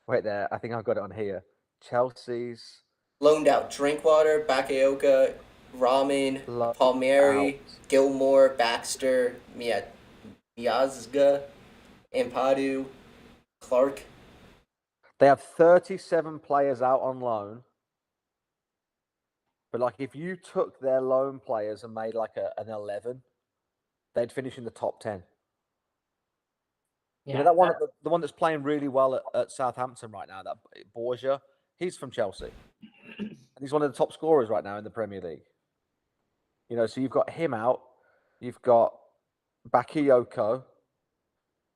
wait there, I think I've got it on here. Chelsea's Loaned out Drinkwater, Bakayoko, Rahman, loaned Palmieri, out. Gilmore, Baxter, Miazga, Ampadu, Clark. They have 37 players out on loan. But like if you took their loan players and made like an 11, they'd finish in the top 10. Yeah, You know that one, the one that's playing really well at Southampton right now, that Borgia, he's from Chelsea. And he's one of the top scorers right now in the Premier League. You know, so you've got him out. You've got Bakayoko,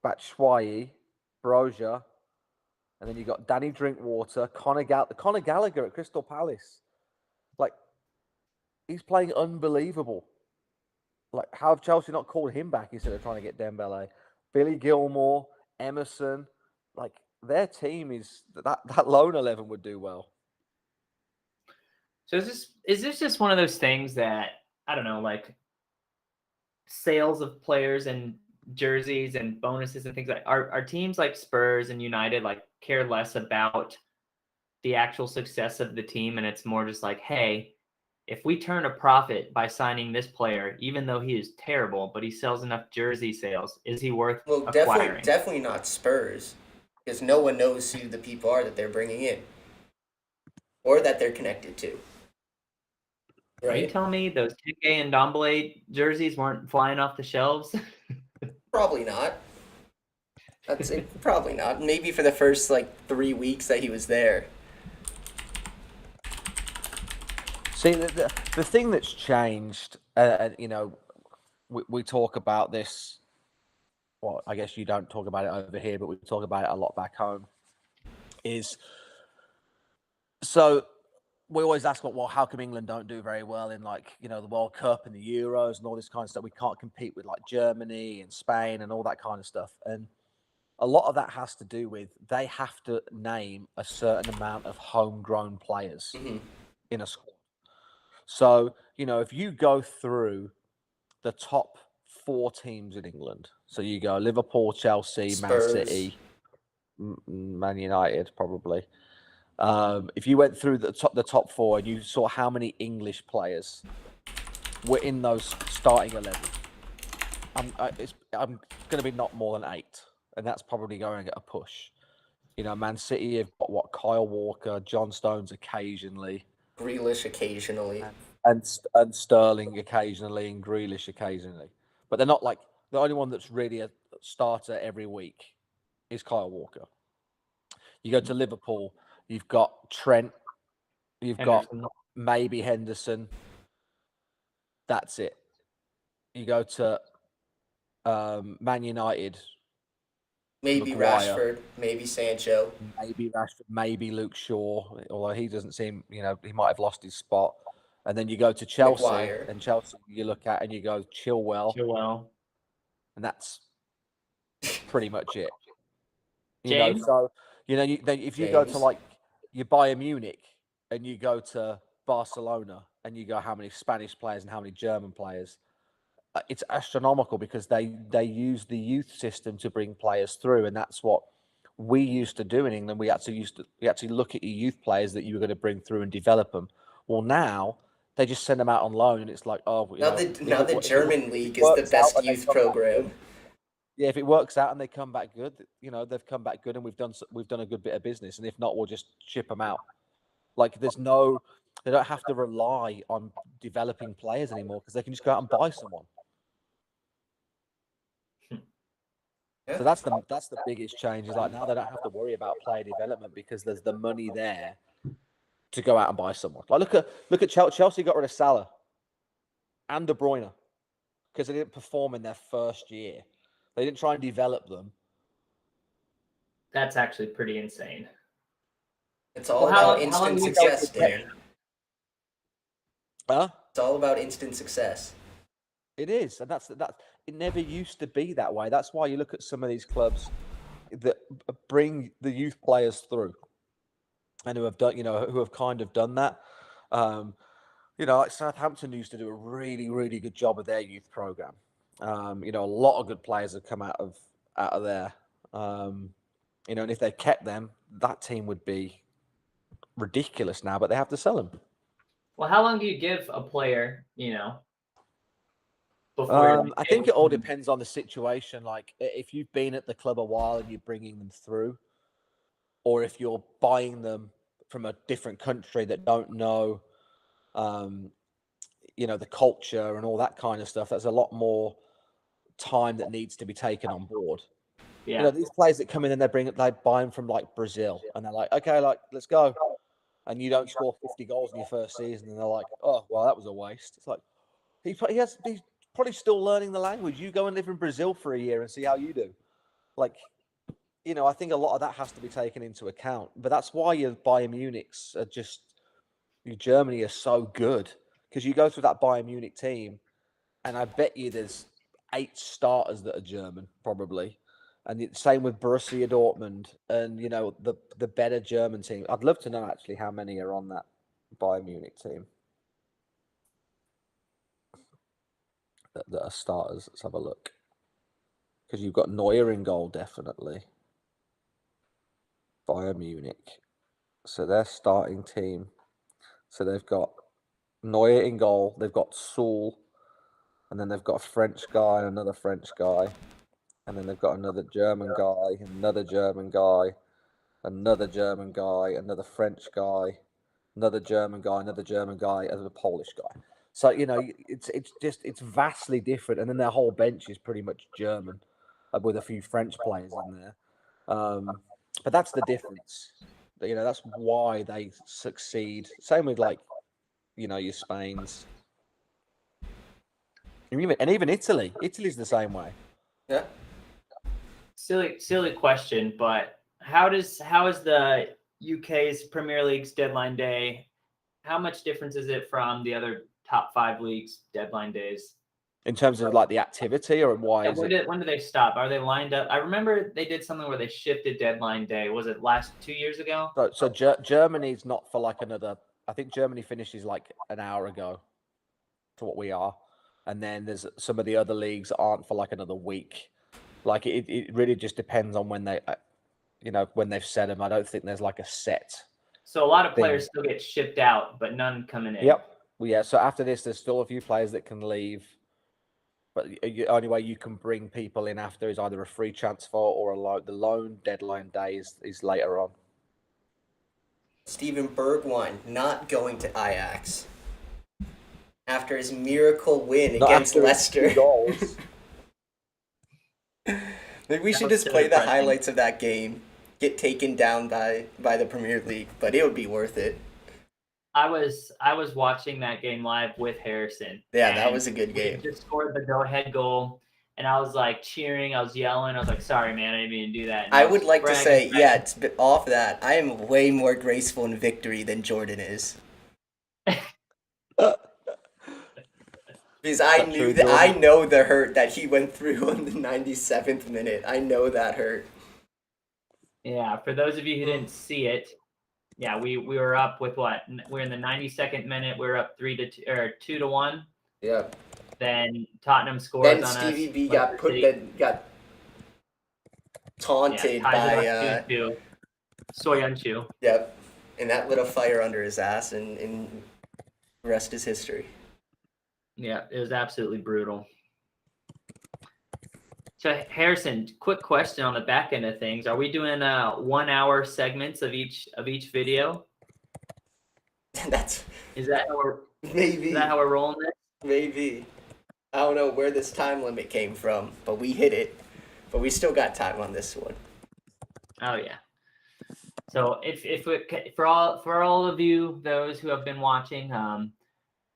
Batshuayi, Broja, and then you've got Danny Drinkwater, Conor Gallagher at Crystal Palace. Like, he's playing unbelievable. Like, how have Chelsea not called him back instead of trying to get Dembele? Billy Gilmore, Emerson, like their team is that loan 11 would do well. So is this just one of those things that, I don't know, like sales of players and jerseys and bonuses and things like are teams like Spurs and United like care less about the actual success of the team, and it's more just like, hey, if we turn a profit by signing this player, even though he is terrible, but he sells enough jersey sales, is he worth acquiring? Definitely not Spurs, because no one knows who the people are that they're bringing in, or that they're connected to. Right? Are you telling me those Teke and Ndombele jerseys weren't flying off the shelves? Probably not. That's it. Probably not. Maybe for the first 3 weeks that he was there. See, the thing that's changed, you know, we talk about this. Well, I guess you don't talk about it over here, but we talk about it a lot back home. So we always ask, well, how come England don't do very well in the World Cup and the Euros and all this kind of stuff? We can't compete with Germany and Spain and all that kind of stuff. And a lot of that has to do with they have to name a certain amount of homegrown players in a squad. So, you know, if you go through the top 4 teams in England, so you go Liverpool, Chelsea, Spurs. Man City, Man United, probably. If you went through the top 4 and you saw how many English players were in those starting 11, I'm going to be not more than 8, and that's probably going at a push. You know, Man City have got Kyle Walker, John Stones occasionally, Grealish occasionally, and Sterling occasionally, and Grealish occasionally, but they're not the only one that's really a starter every week is Kyle Walker. You go to Liverpool, you've got Trent, you've got maybe Henderson. That's it. You go to Man United, maybe Maguire, Rashford, maybe Sancho, maybe Luke Shaw, although he doesn't seem, he might have lost his spot. And then you go to Chelsea, Maguire. And Chelsea you look at and you go Chilwell. And that's pretty much it. James? So, if you go to you Bayern Munich and you go to Barcelona and you go how many Spanish players and how many German players, it's astronomical because they use the youth system to bring players through, and that's what we used to do in England. We actually look at your youth players that you were going to bring through and develop them. Well, now they just send them out on loan, and it's like, the German league is the best youth program. Yeah, if it works out and they come back good, they've come back good, and we've done a good bit of business. And if not, we'll just ship them out. They don't have to rely on developing players anymore because they can just go out and buy someone. Yeah. So that's the biggest change. Is now they don't have to worry about player development because there's the money there to go out and buy someone. Look at Chelsea got rid of Salah and De Bruyne because they didn't perform in their first year. They didn't try and develop them. That's actually pretty insane. It's all Well, how about long- how long instant do you go success, for Dan. Huh? It's all about instant success. It is, and that's it never used to be that way. That's why you look at some of these clubs that bring the youth players through, and who have done, who have kind of done that. Like Southampton used to do a really, really good job of their youth program. A lot of good players have come out of there. And if they kept them, that team would be ridiculous now. But they have to sell them. Well, how long do you give a player, before I think it all depends on the situation. Like if you've been at the club a while and you're bringing them through, or if you're buying them from a different country that don't know, the culture and all that kind of stuff. There's a lot more time that needs to be taken on board. Yeah. These players that come in and they buy them from like Brazil, and they're like, okay, like let's go, and you don't score 50 goals in your first season, and they're like, oh, well, that was a waste. It's like he's probably still learning the language. You go and live in Brazil for a year and see how you do. Like, I think a lot of that has to be taken into account. But that's why your Bayern Munichs are just, Germany are so good, because you go through that Bayern Munich team, and I bet you there's 8 starters that are German, probably. And the same with Borussia Dortmund and, the better German team. I'd love to know actually how many are on that Bayern Munich team that are starters. Let's have a look. Because you've got Neuer in goal, definitely. Bayern Munich. So their starting team. So they've got Neuer in goal. They've got Saul. And then they've got a French guy and another French guy. And then they've got another German guy, another German guy, another German guy, another French guy, another German guy, another German guy, and a Polish guy. So, it's vastly different. And then their whole bench is pretty much German, with a few French players in there. But that's the difference. That's why they succeed. Same with your Spain's. And even Italy. Italy's the same way. Yeah. Silly question, but how is the UK's Premier League's deadline day? How much difference is it from the other top 5 leagues' deadline days? In terms of like the activity, or why is it? When do they stop? Are they lined up? I remember they did something where they shifted deadline day. Was it last 2 years ago? So Germany's not for like another. I think Germany finishes like an hour ago to what we are, and then there's some of the other leagues aren't for like another week. Like it really just depends on when they, when they've set them. I don't think there's like a set. So a lot of players still get shipped out, but none coming in. Yep. Well, yeah. So after this, there's still a few players that can leave, but the only way you can bring people in after is either a free transfer or a loan. The loan deadline day is later on. Steven Bergwijn not going to Ajax after his miracle win against Leicester. Maybe we should just play the highlights of that game. Get taken down by the Premier League, but it would be worth it. I was watching that game live with Harrison. Yeah, that was a good game. Just scored the go-ahead goal, and I was like cheering. I was yelling. I was like, "Sorry, man, I didn't mean to do that." And I would like to say, off that, I am way more graceful in victory than Jordan is. Because I know the hurt that he went through on the 97th minute. I know that hurt. Yeah, for those of you who didn't see it, yeah, we were up with what? We're in the 92nd minute. We're up 2-1. Yeah. Then Tottenham scores then on us. Then Stevie B got taunted by Soyuncu. Yep. And that lit a fire under his ass, and the rest is history. Yeah, it was absolutely brutal. So Harrison, quick question on the back end of things: are we doing 1 hour segments of each video? Is that how we're rolling this? Maybe. I don't know where this time limit came from, but we hit it. But we still got time on this one. Oh yeah. So for all of you, those who have been watching,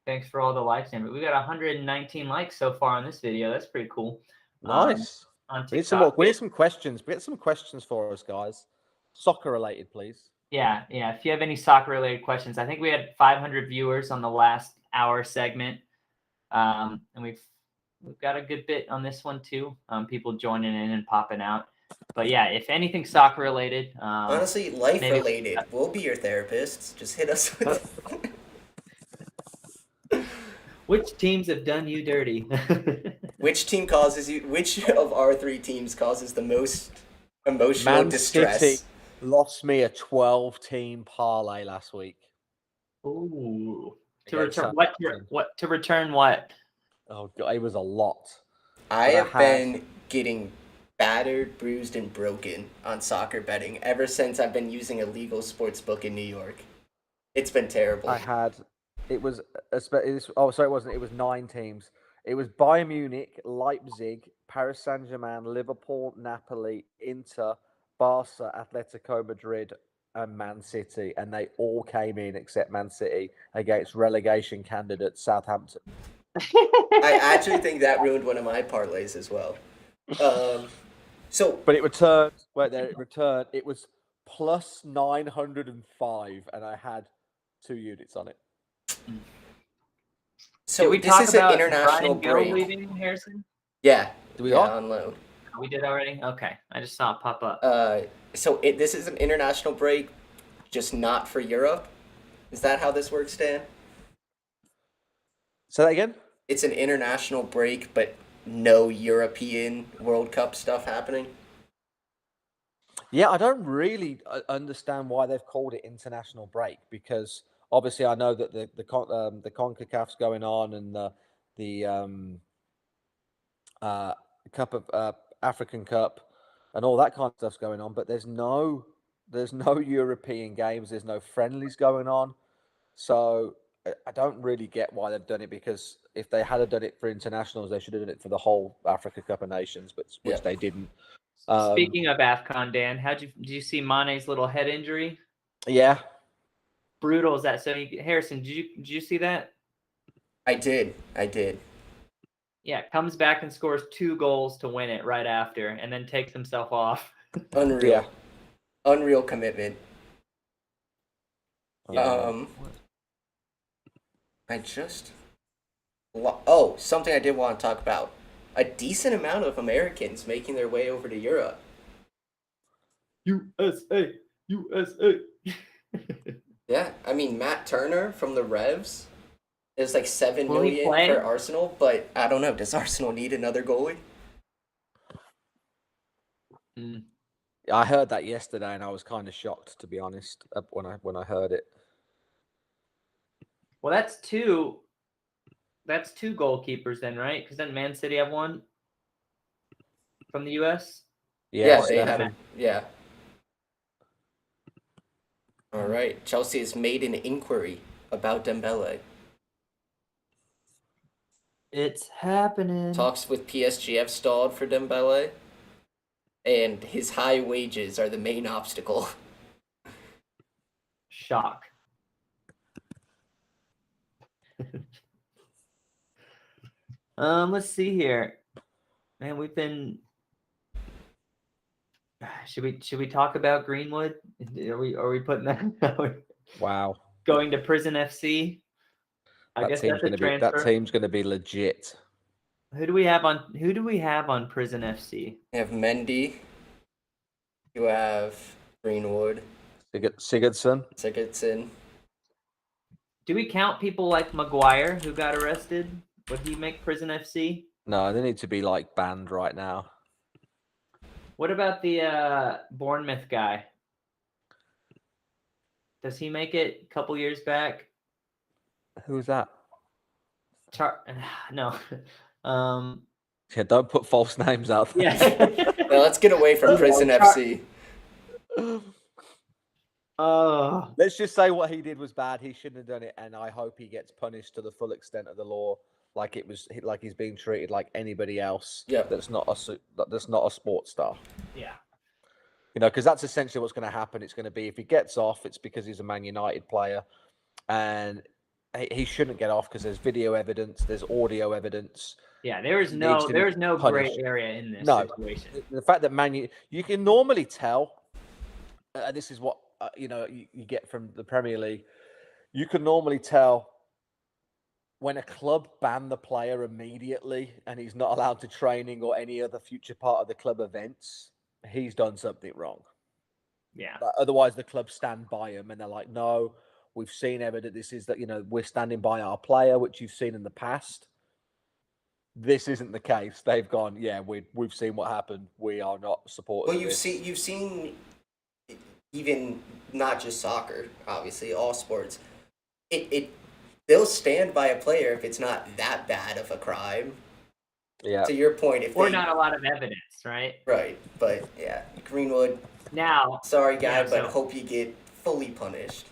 thanks for all the likes. And we got 119 likes so far on this video. That's pretty cool. Nice. on We need TikTok. We need some questions. Get some questions for us, guys. Soccer related, please. Yeah. If you have any soccer related questions, I think we had 500 viewers on the last hour segment, and we've got a good bit on this one too. People joining in and popping out. But yeah, if anything soccer related, Honestly, life maybe related. We'll be your therapists. Just hit us with. Which teams have done you dirty? Which team causes you? Which of our 3 teams causes the most emotional Man distress? City lost me a 12-team parlay last week. Ooh. To Against return what? Southampton. What to return what? Oh god, it was a lot. I have been getting battered, bruised, and broken on soccer betting ever since I've been using a legal sports book in New York. It's been terrible. It was 9 teams. It was Bayern Munich, Leipzig, Paris Saint-Germain, Liverpool, Napoli, Inter, Barca, Atletico Madrid, and Man City, and they all came in except Man City against relegation candidate Southampton. I actually think that ruined one of my parlays as well. But it returned. It was plus 905, and I had 2 units on it. So this is an international break. Leaving, Harrison? Yeah. Do we on loan? We did already? Okay. I just saw it pop up. This is an international break, just not for Europe. Is that how this works, Dan? Say that again? It's an international break, but no European World Cup stuff happening? Yeah, I don't really understand why they've called it international break, because obviously I know that the CONCACAF's going on and the Cup of African Cup and all that kind of stuff's going on, but there's no European games, there's no friendlies going on, so I don't really get why they've done it, because if they had done it for internationals, they should have done it for the whole Africa Cup of Nations, which they didn't. Speaking of AFCON, Dan, did you see Mane's little head injury? Yeah. Brutal is that? So, Harrison, did you see that? I did. Yeah, comes back and scores 2 goals to win it right after, and then takes himself off. Unreal. Yeah. Unreal commitment. Yeah. Something I did want to talk about. A decent amount of Americans making their way over to Europe. USA. Yeah, I mean, Matt Turner from the Revs is like $7 million for Arsenal, but I don't know. Does Arsenal need another goalie? I heard that yesterday, and I was kind of shocked, to be honest, when I heard it. Well, that's two goalkeepers then, right? Because then Man City have one from the U.S. Yeah, they have. Yeah. All right. Chelsea has made an inquiry about Dembele. It's happening. Talks with PSG have stalled for Dembele, and his high wages are the main obstacle. Shock. Let's see here. Man, we've been. Should we talk about Greenwood? Are we putting that? Wow. Going to Prison FC. I guess that's a transfer. That team's going to be legit. Who do we have on Prison FC? You have Mendy. You have Greenwood. Sigurdsson. Do we count people like Maguire who got arrested? Would he make Prison FC? No, they need to be like banned right now. What about the Bournemouth guy? Does he make it a couple years back? Who's that? No. Yeah, don't put false names out there. Yeah. Now let's get away from Prison FC. Let's just say what he did was bad. He shouldn't have done it, and I hope he gets punished to the full extent of the law, like he's being treated like anybody else. Yeah. That's not a sports star. Yeah. You know, because that's essentially what's going to happen. It's going to be, if he gets off, it's because he's a Man United player, and he shouldn't get off because there's video evidence, there's audio evidence, Yeah, there is no gray area in this situation. The fact that you can normally tell, and this is what you get from the Premier League. You can normally tell when a club ban the player immediately and he's not allowed to training or any other future part of the club events, he's done something wrong. Yeah. But otherwise, the club stand by him and they're like, no, we've seen evidence. This is that, we're standing by our player, which you've seen in the past. This isn't the case. They've gone, yeah, we've seen what happened. We are not supporting. Well, you've seen even not just soccer, obviously, all sports. They'll stand by a player if it's not that bad of a crime. Yeah. To your point, not a lot of evidence, right? Right, but yeah, Greenwood. Now, sorry, guy, but hope you get fully punished.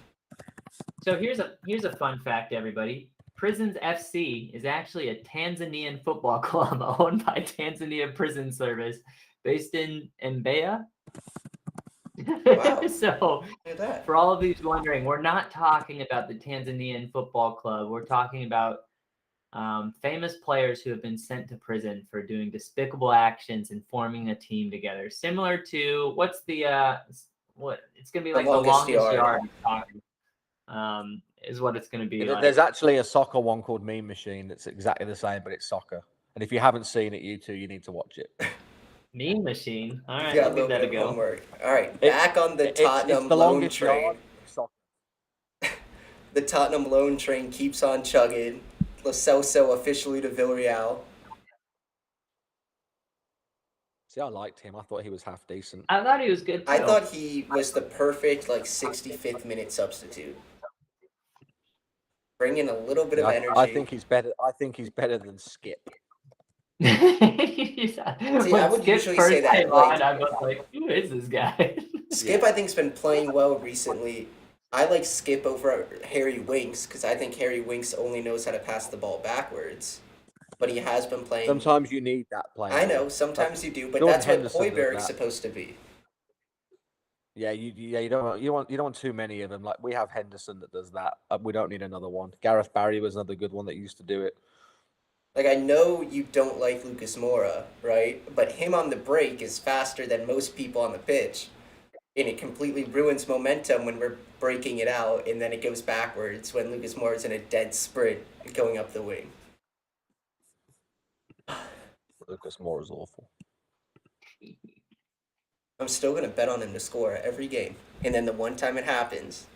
So here's a fun fact, everybody. Prisons FC is actually a Tanzanian football club owned by Tanzania Prison Service, based in Mbeya. Wow. So for all of you wondering, we're not talking about the Tanzanian football club. We're talking about famous players who have been sent to prison for doing despicable actions and forming a team together. Similar to it's gonna be like the longest yard is what it's going to be. There's actually a soccer one called Meme Machine that's exactly the same, but it's soccer. And if you haven't seen it, you need to watch it. Meme Machine. All right, I'll give that a go. Homework. All right, back on the Tottenham loan train. The Tottenham loan train keeps on chugging. Lo Celso officially to Villarreal. See, I liked him. I thought he was half decent. I thought he was good too. I thought he was the perfect 65th minute substitute. Bring in a little bit of energy. I think he's better. I think he's better than Skip. See, I would usually say that. I was like, who is this guy? Skip, I think, has been playing well recently. I like Skip over Harry Winks because I think Harry Winks only knows how to pass the ball backwards. But he has been playing. Sometimes you need that player. I know, sometimes you do, but that's what Højbjerg's supposed to be. Yeah, you don't want too many of them. Like we have Henderson that does that. We don't need another one. Gareth Barry was another good one that used to do it. Like I know you don't like Lucas Moura, right? But him on the break is faster than most people on the pitch. And it completely ruins momentum when we're breaking it out, and then it goes backwards when Lucas Moura's in a dead sprint going up the wing. Lucas Moura is awful. I'm still going to bet on him to score every game. And then the one time it happens,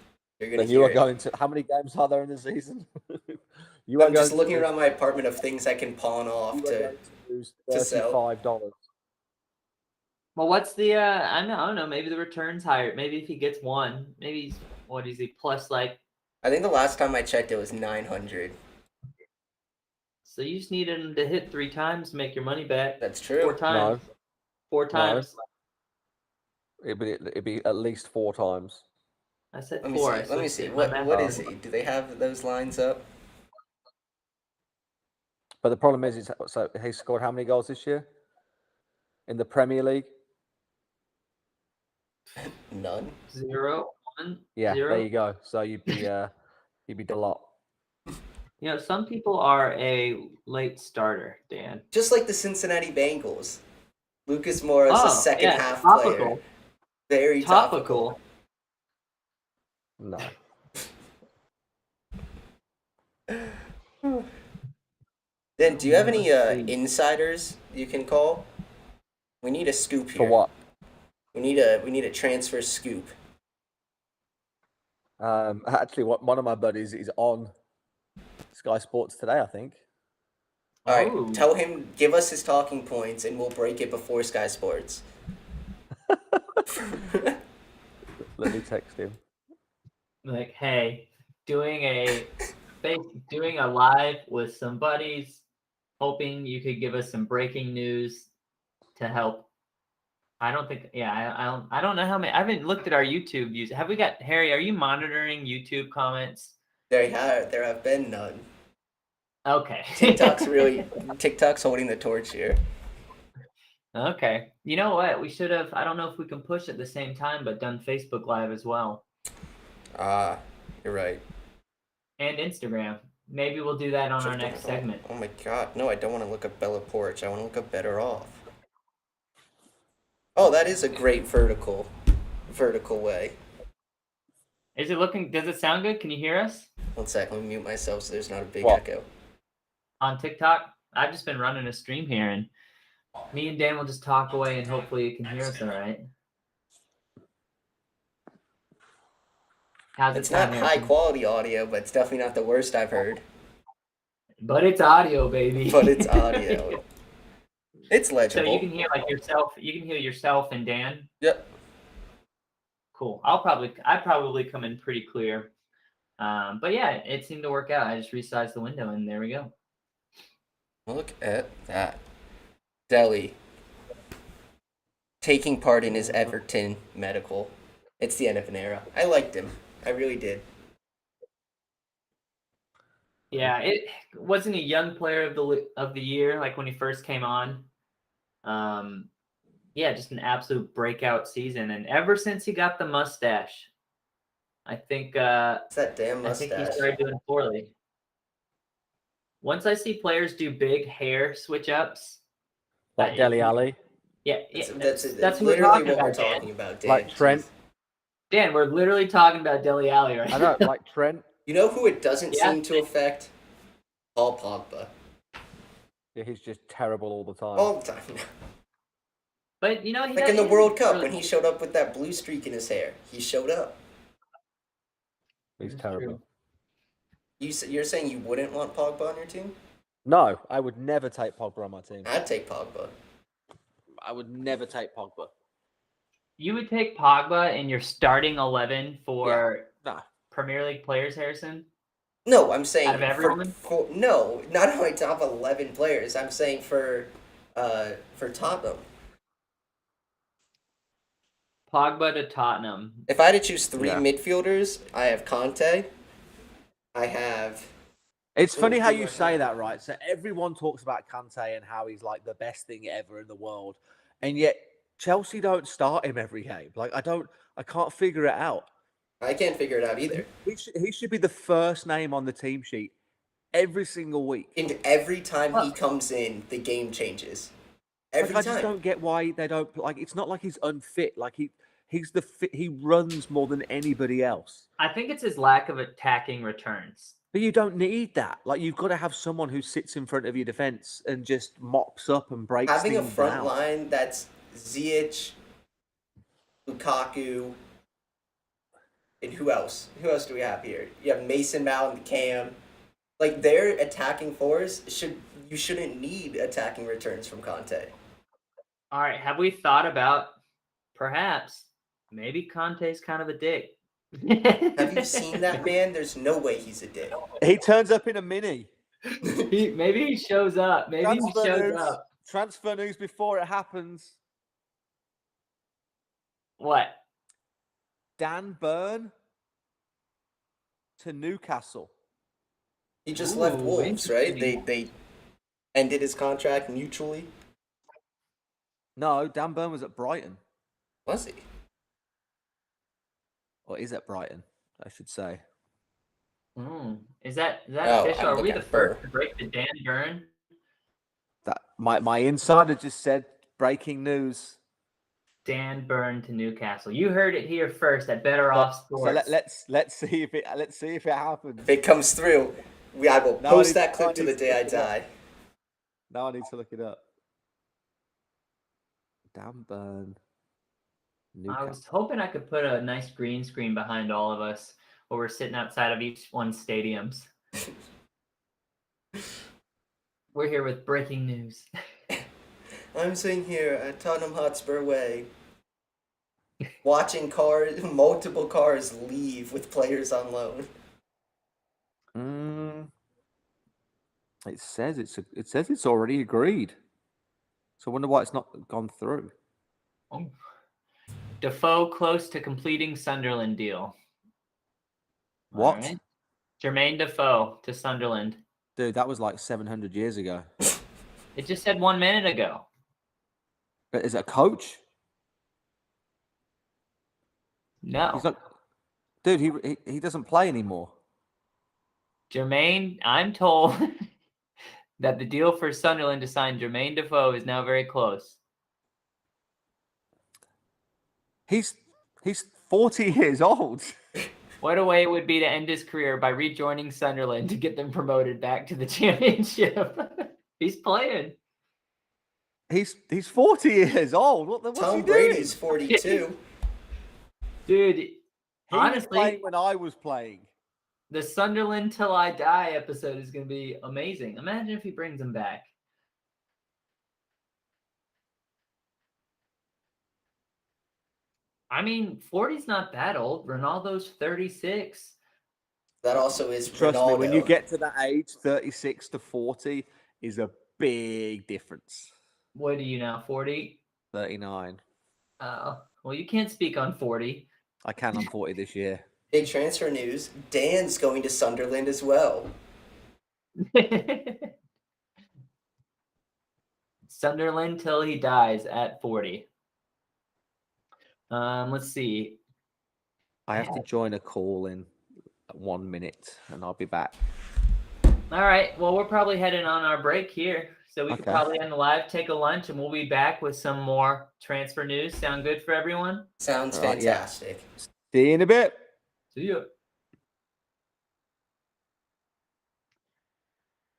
you're going to hear it. Going to... How many games are there in the season? I'm just looking around my apartment of things I can pawn off to sell. $35. Well, what's the, I don't know, maybe the return's higher. Maybe if he gets one, maybe he's, what is he, plus like... I think the last time I checked it was 900. So you just need him to hit 3 times to make your money back. That's true. 4 times. No. 4 times. No. It'd be at least 4 times. I said Let 4. Let me see. What is he? Do they have those lines up? But the problem is, so he scored how many goals this year in the Premier League? None. 0, 1. Yeah, 0. there you go. So you'd be a lot. You know, some people are a late starter, Dan. Just like the Cincinnati Bengals. Lucas Moura is a second half player. Very topical. No. Then, do you have any insiders you can call? We need a scoop here. For what? We need a transfer scoop. Actually, one of my buddies is on Sky Sports today, I think. All right, tell him, give us his talking points, and we'll break it before Sky Sports. Let me text him. Like, hey, doing a live with some buddies, hoping you could give us some breaking news to help. I don't know how many. I haven't looked at our YouTube views. Have we got, Harry? Are you monitoring YouTube comments? There have been none. Okay. TikTok's holding the torch here. Okay. You know what? We should have, I don't know if we can push at the same time, but done Facebook Live as well. You're right. And Instagram. Maybe we'll do that on our next segment. Oh my god, no, I don't want to look up Bella Porch. I want to look up BettorOff. Oh, that is a great vertical way. Is it looking? Does it sound good? Can you hear us? 1 sec, let me mute myself so there's not a big echo. On TikTok, I've just been running a stream here, and me and Dan will just talk away, and hopefully you can hear us all right. How's It's it sound, not high quality audio, but it's definitely not the worst I've heard. But it's audio, baby. But it's audio. It's legible. So you can hear like yourself. You can hear yourself and Dan. Yep. Cool. I probably come in pretty clear. But yeah, it seemed to work out. I just resized the window, and there we go. Look at that. Deli taking part in his Everton medical. It's the end of an era. I liked him. I really did. Yeah, it wasn't a young player of the year like when he first came on. Yeah, just an absolute breakout season, and ever since he got the mustache, I think It's that damn mustache. I think he started doing poorly. Once I see players do big hair switch ups, Like Dele Alli. Yeah, that's who we're literally talking what about, we're talking about, Dan. Like Trent. Dan, we're literally talking about Dele Alli right I know, like Trent. You know who it doesn't seem to affect? Paul Pogba. Yeah, he's just terrible all the time. All the time. But, you know, like in the World Cup, when he showed up with that blue streak in his hair. He showed up. He's terrible. You're saying you wouldn't want Pogba on your team? No, I would never take Pogba on my team. I'd take Pogba. I would never take Pogba. You would take Pogba in your starting 11 for Nah. Premier League players, Harrison? No, I'm saying out of everyone? No, not only top 11 players. I'm saying for Tottenham. Pogba to Tottenham. If I had to choose three midfielders, I have Conte. I have. It's funny how you say that, right? So everyone talks about Kante and how he's like the best thing ever in the world, and yet Chelsea don't start him every game. Like I can't figure it out. I can't figure it out either. He should be the first name on the team sheet every single week. And every time he comes in, the game changes. Every time. I just don't get why they don't like. It's not like he's unfit. Like he's the fit. He runs more than anybody else. I think it's his lack of attacking returns. But you don't need that. Like, you've got to have someone who sits in front of your defense and just mops up and breaks things down. Having a front line that's Ziyech, Lukaku, and who else? Who else do we have here? You have Mason Mount and Cam. Like, their attacking fours you shouldn't need attacking returns from Conte. All right, have we thought about perhaps maybe Conte's kind of a dick? Have you seen that man? There's no way he's a dick. He turns up in a mini. Maybe he shows up. Transfer news before it happens. What? Dan Burn to Newcastle. He just left Wolves, right? They ended his contract mutually. No, Dan Burn was at Brighton. Was he? Or is at Brighton, I should say. Is that official? Are we the first to break the Dan Burn? That my insider just said breaking news. Dan Burn to Newcastle. You heard it here first at BettorOff Sports. So let's see if it happens. If it comes through, I will post that clip to the day I die. Now I need to look it up. Dan Burn. I was hoping I could put a nice green screen behind all of us while we're sitting outside of each one's stadiums. We're here with breaking news. I'm sitting here at Tottenham Hotspur Way, watching multiple cars leave with players on loan. It says it's already agreed. So I wonder why it's not gone through. Oh. Defoe close to completing Sunderland deal. What? Right. Jermaine Defoe to Sunderland. Dude, that was like 700 years ago. It just said 1 minute ago. But is it a coach? No. He's not. Dude, he doesn't play anymore. Jermaine, I'm told that the deal for Sunderland to sign Jermaine Defoe is now very close. He's 40 years old. What a way it would be to end his career by rejoining Sunderland to get them promoted back to the championship. He's playing. He's 40 years old. What's Tom he doing? Brady's 42. Dude, He was honestly, playing when I was playing. the Sunderland Till I Die episode is going to be amazing. Imagine if he brings him back. I mean, 40's not that old. Ronaldo's 36. That also is Trust Ronaldo. me, when you get to that age, 36 to 40 is a big difference. What are you now, 40? 39. Well, you can't speak on 40. I can. I'm 40 this year. Big transfer news. Dan's going to Sunderland as well. Sunderland till he dies at 40. Let's see. I have to join a call in 1 minute, and I'll be back. All right. Well, we're probably heading on our break here. So we could Okay. probably end the live, take a lunch, and we'll be back with some more transfer news. Sound good for everyone? Sounds All right, yeah. fantastic. See you in a bit. See ya.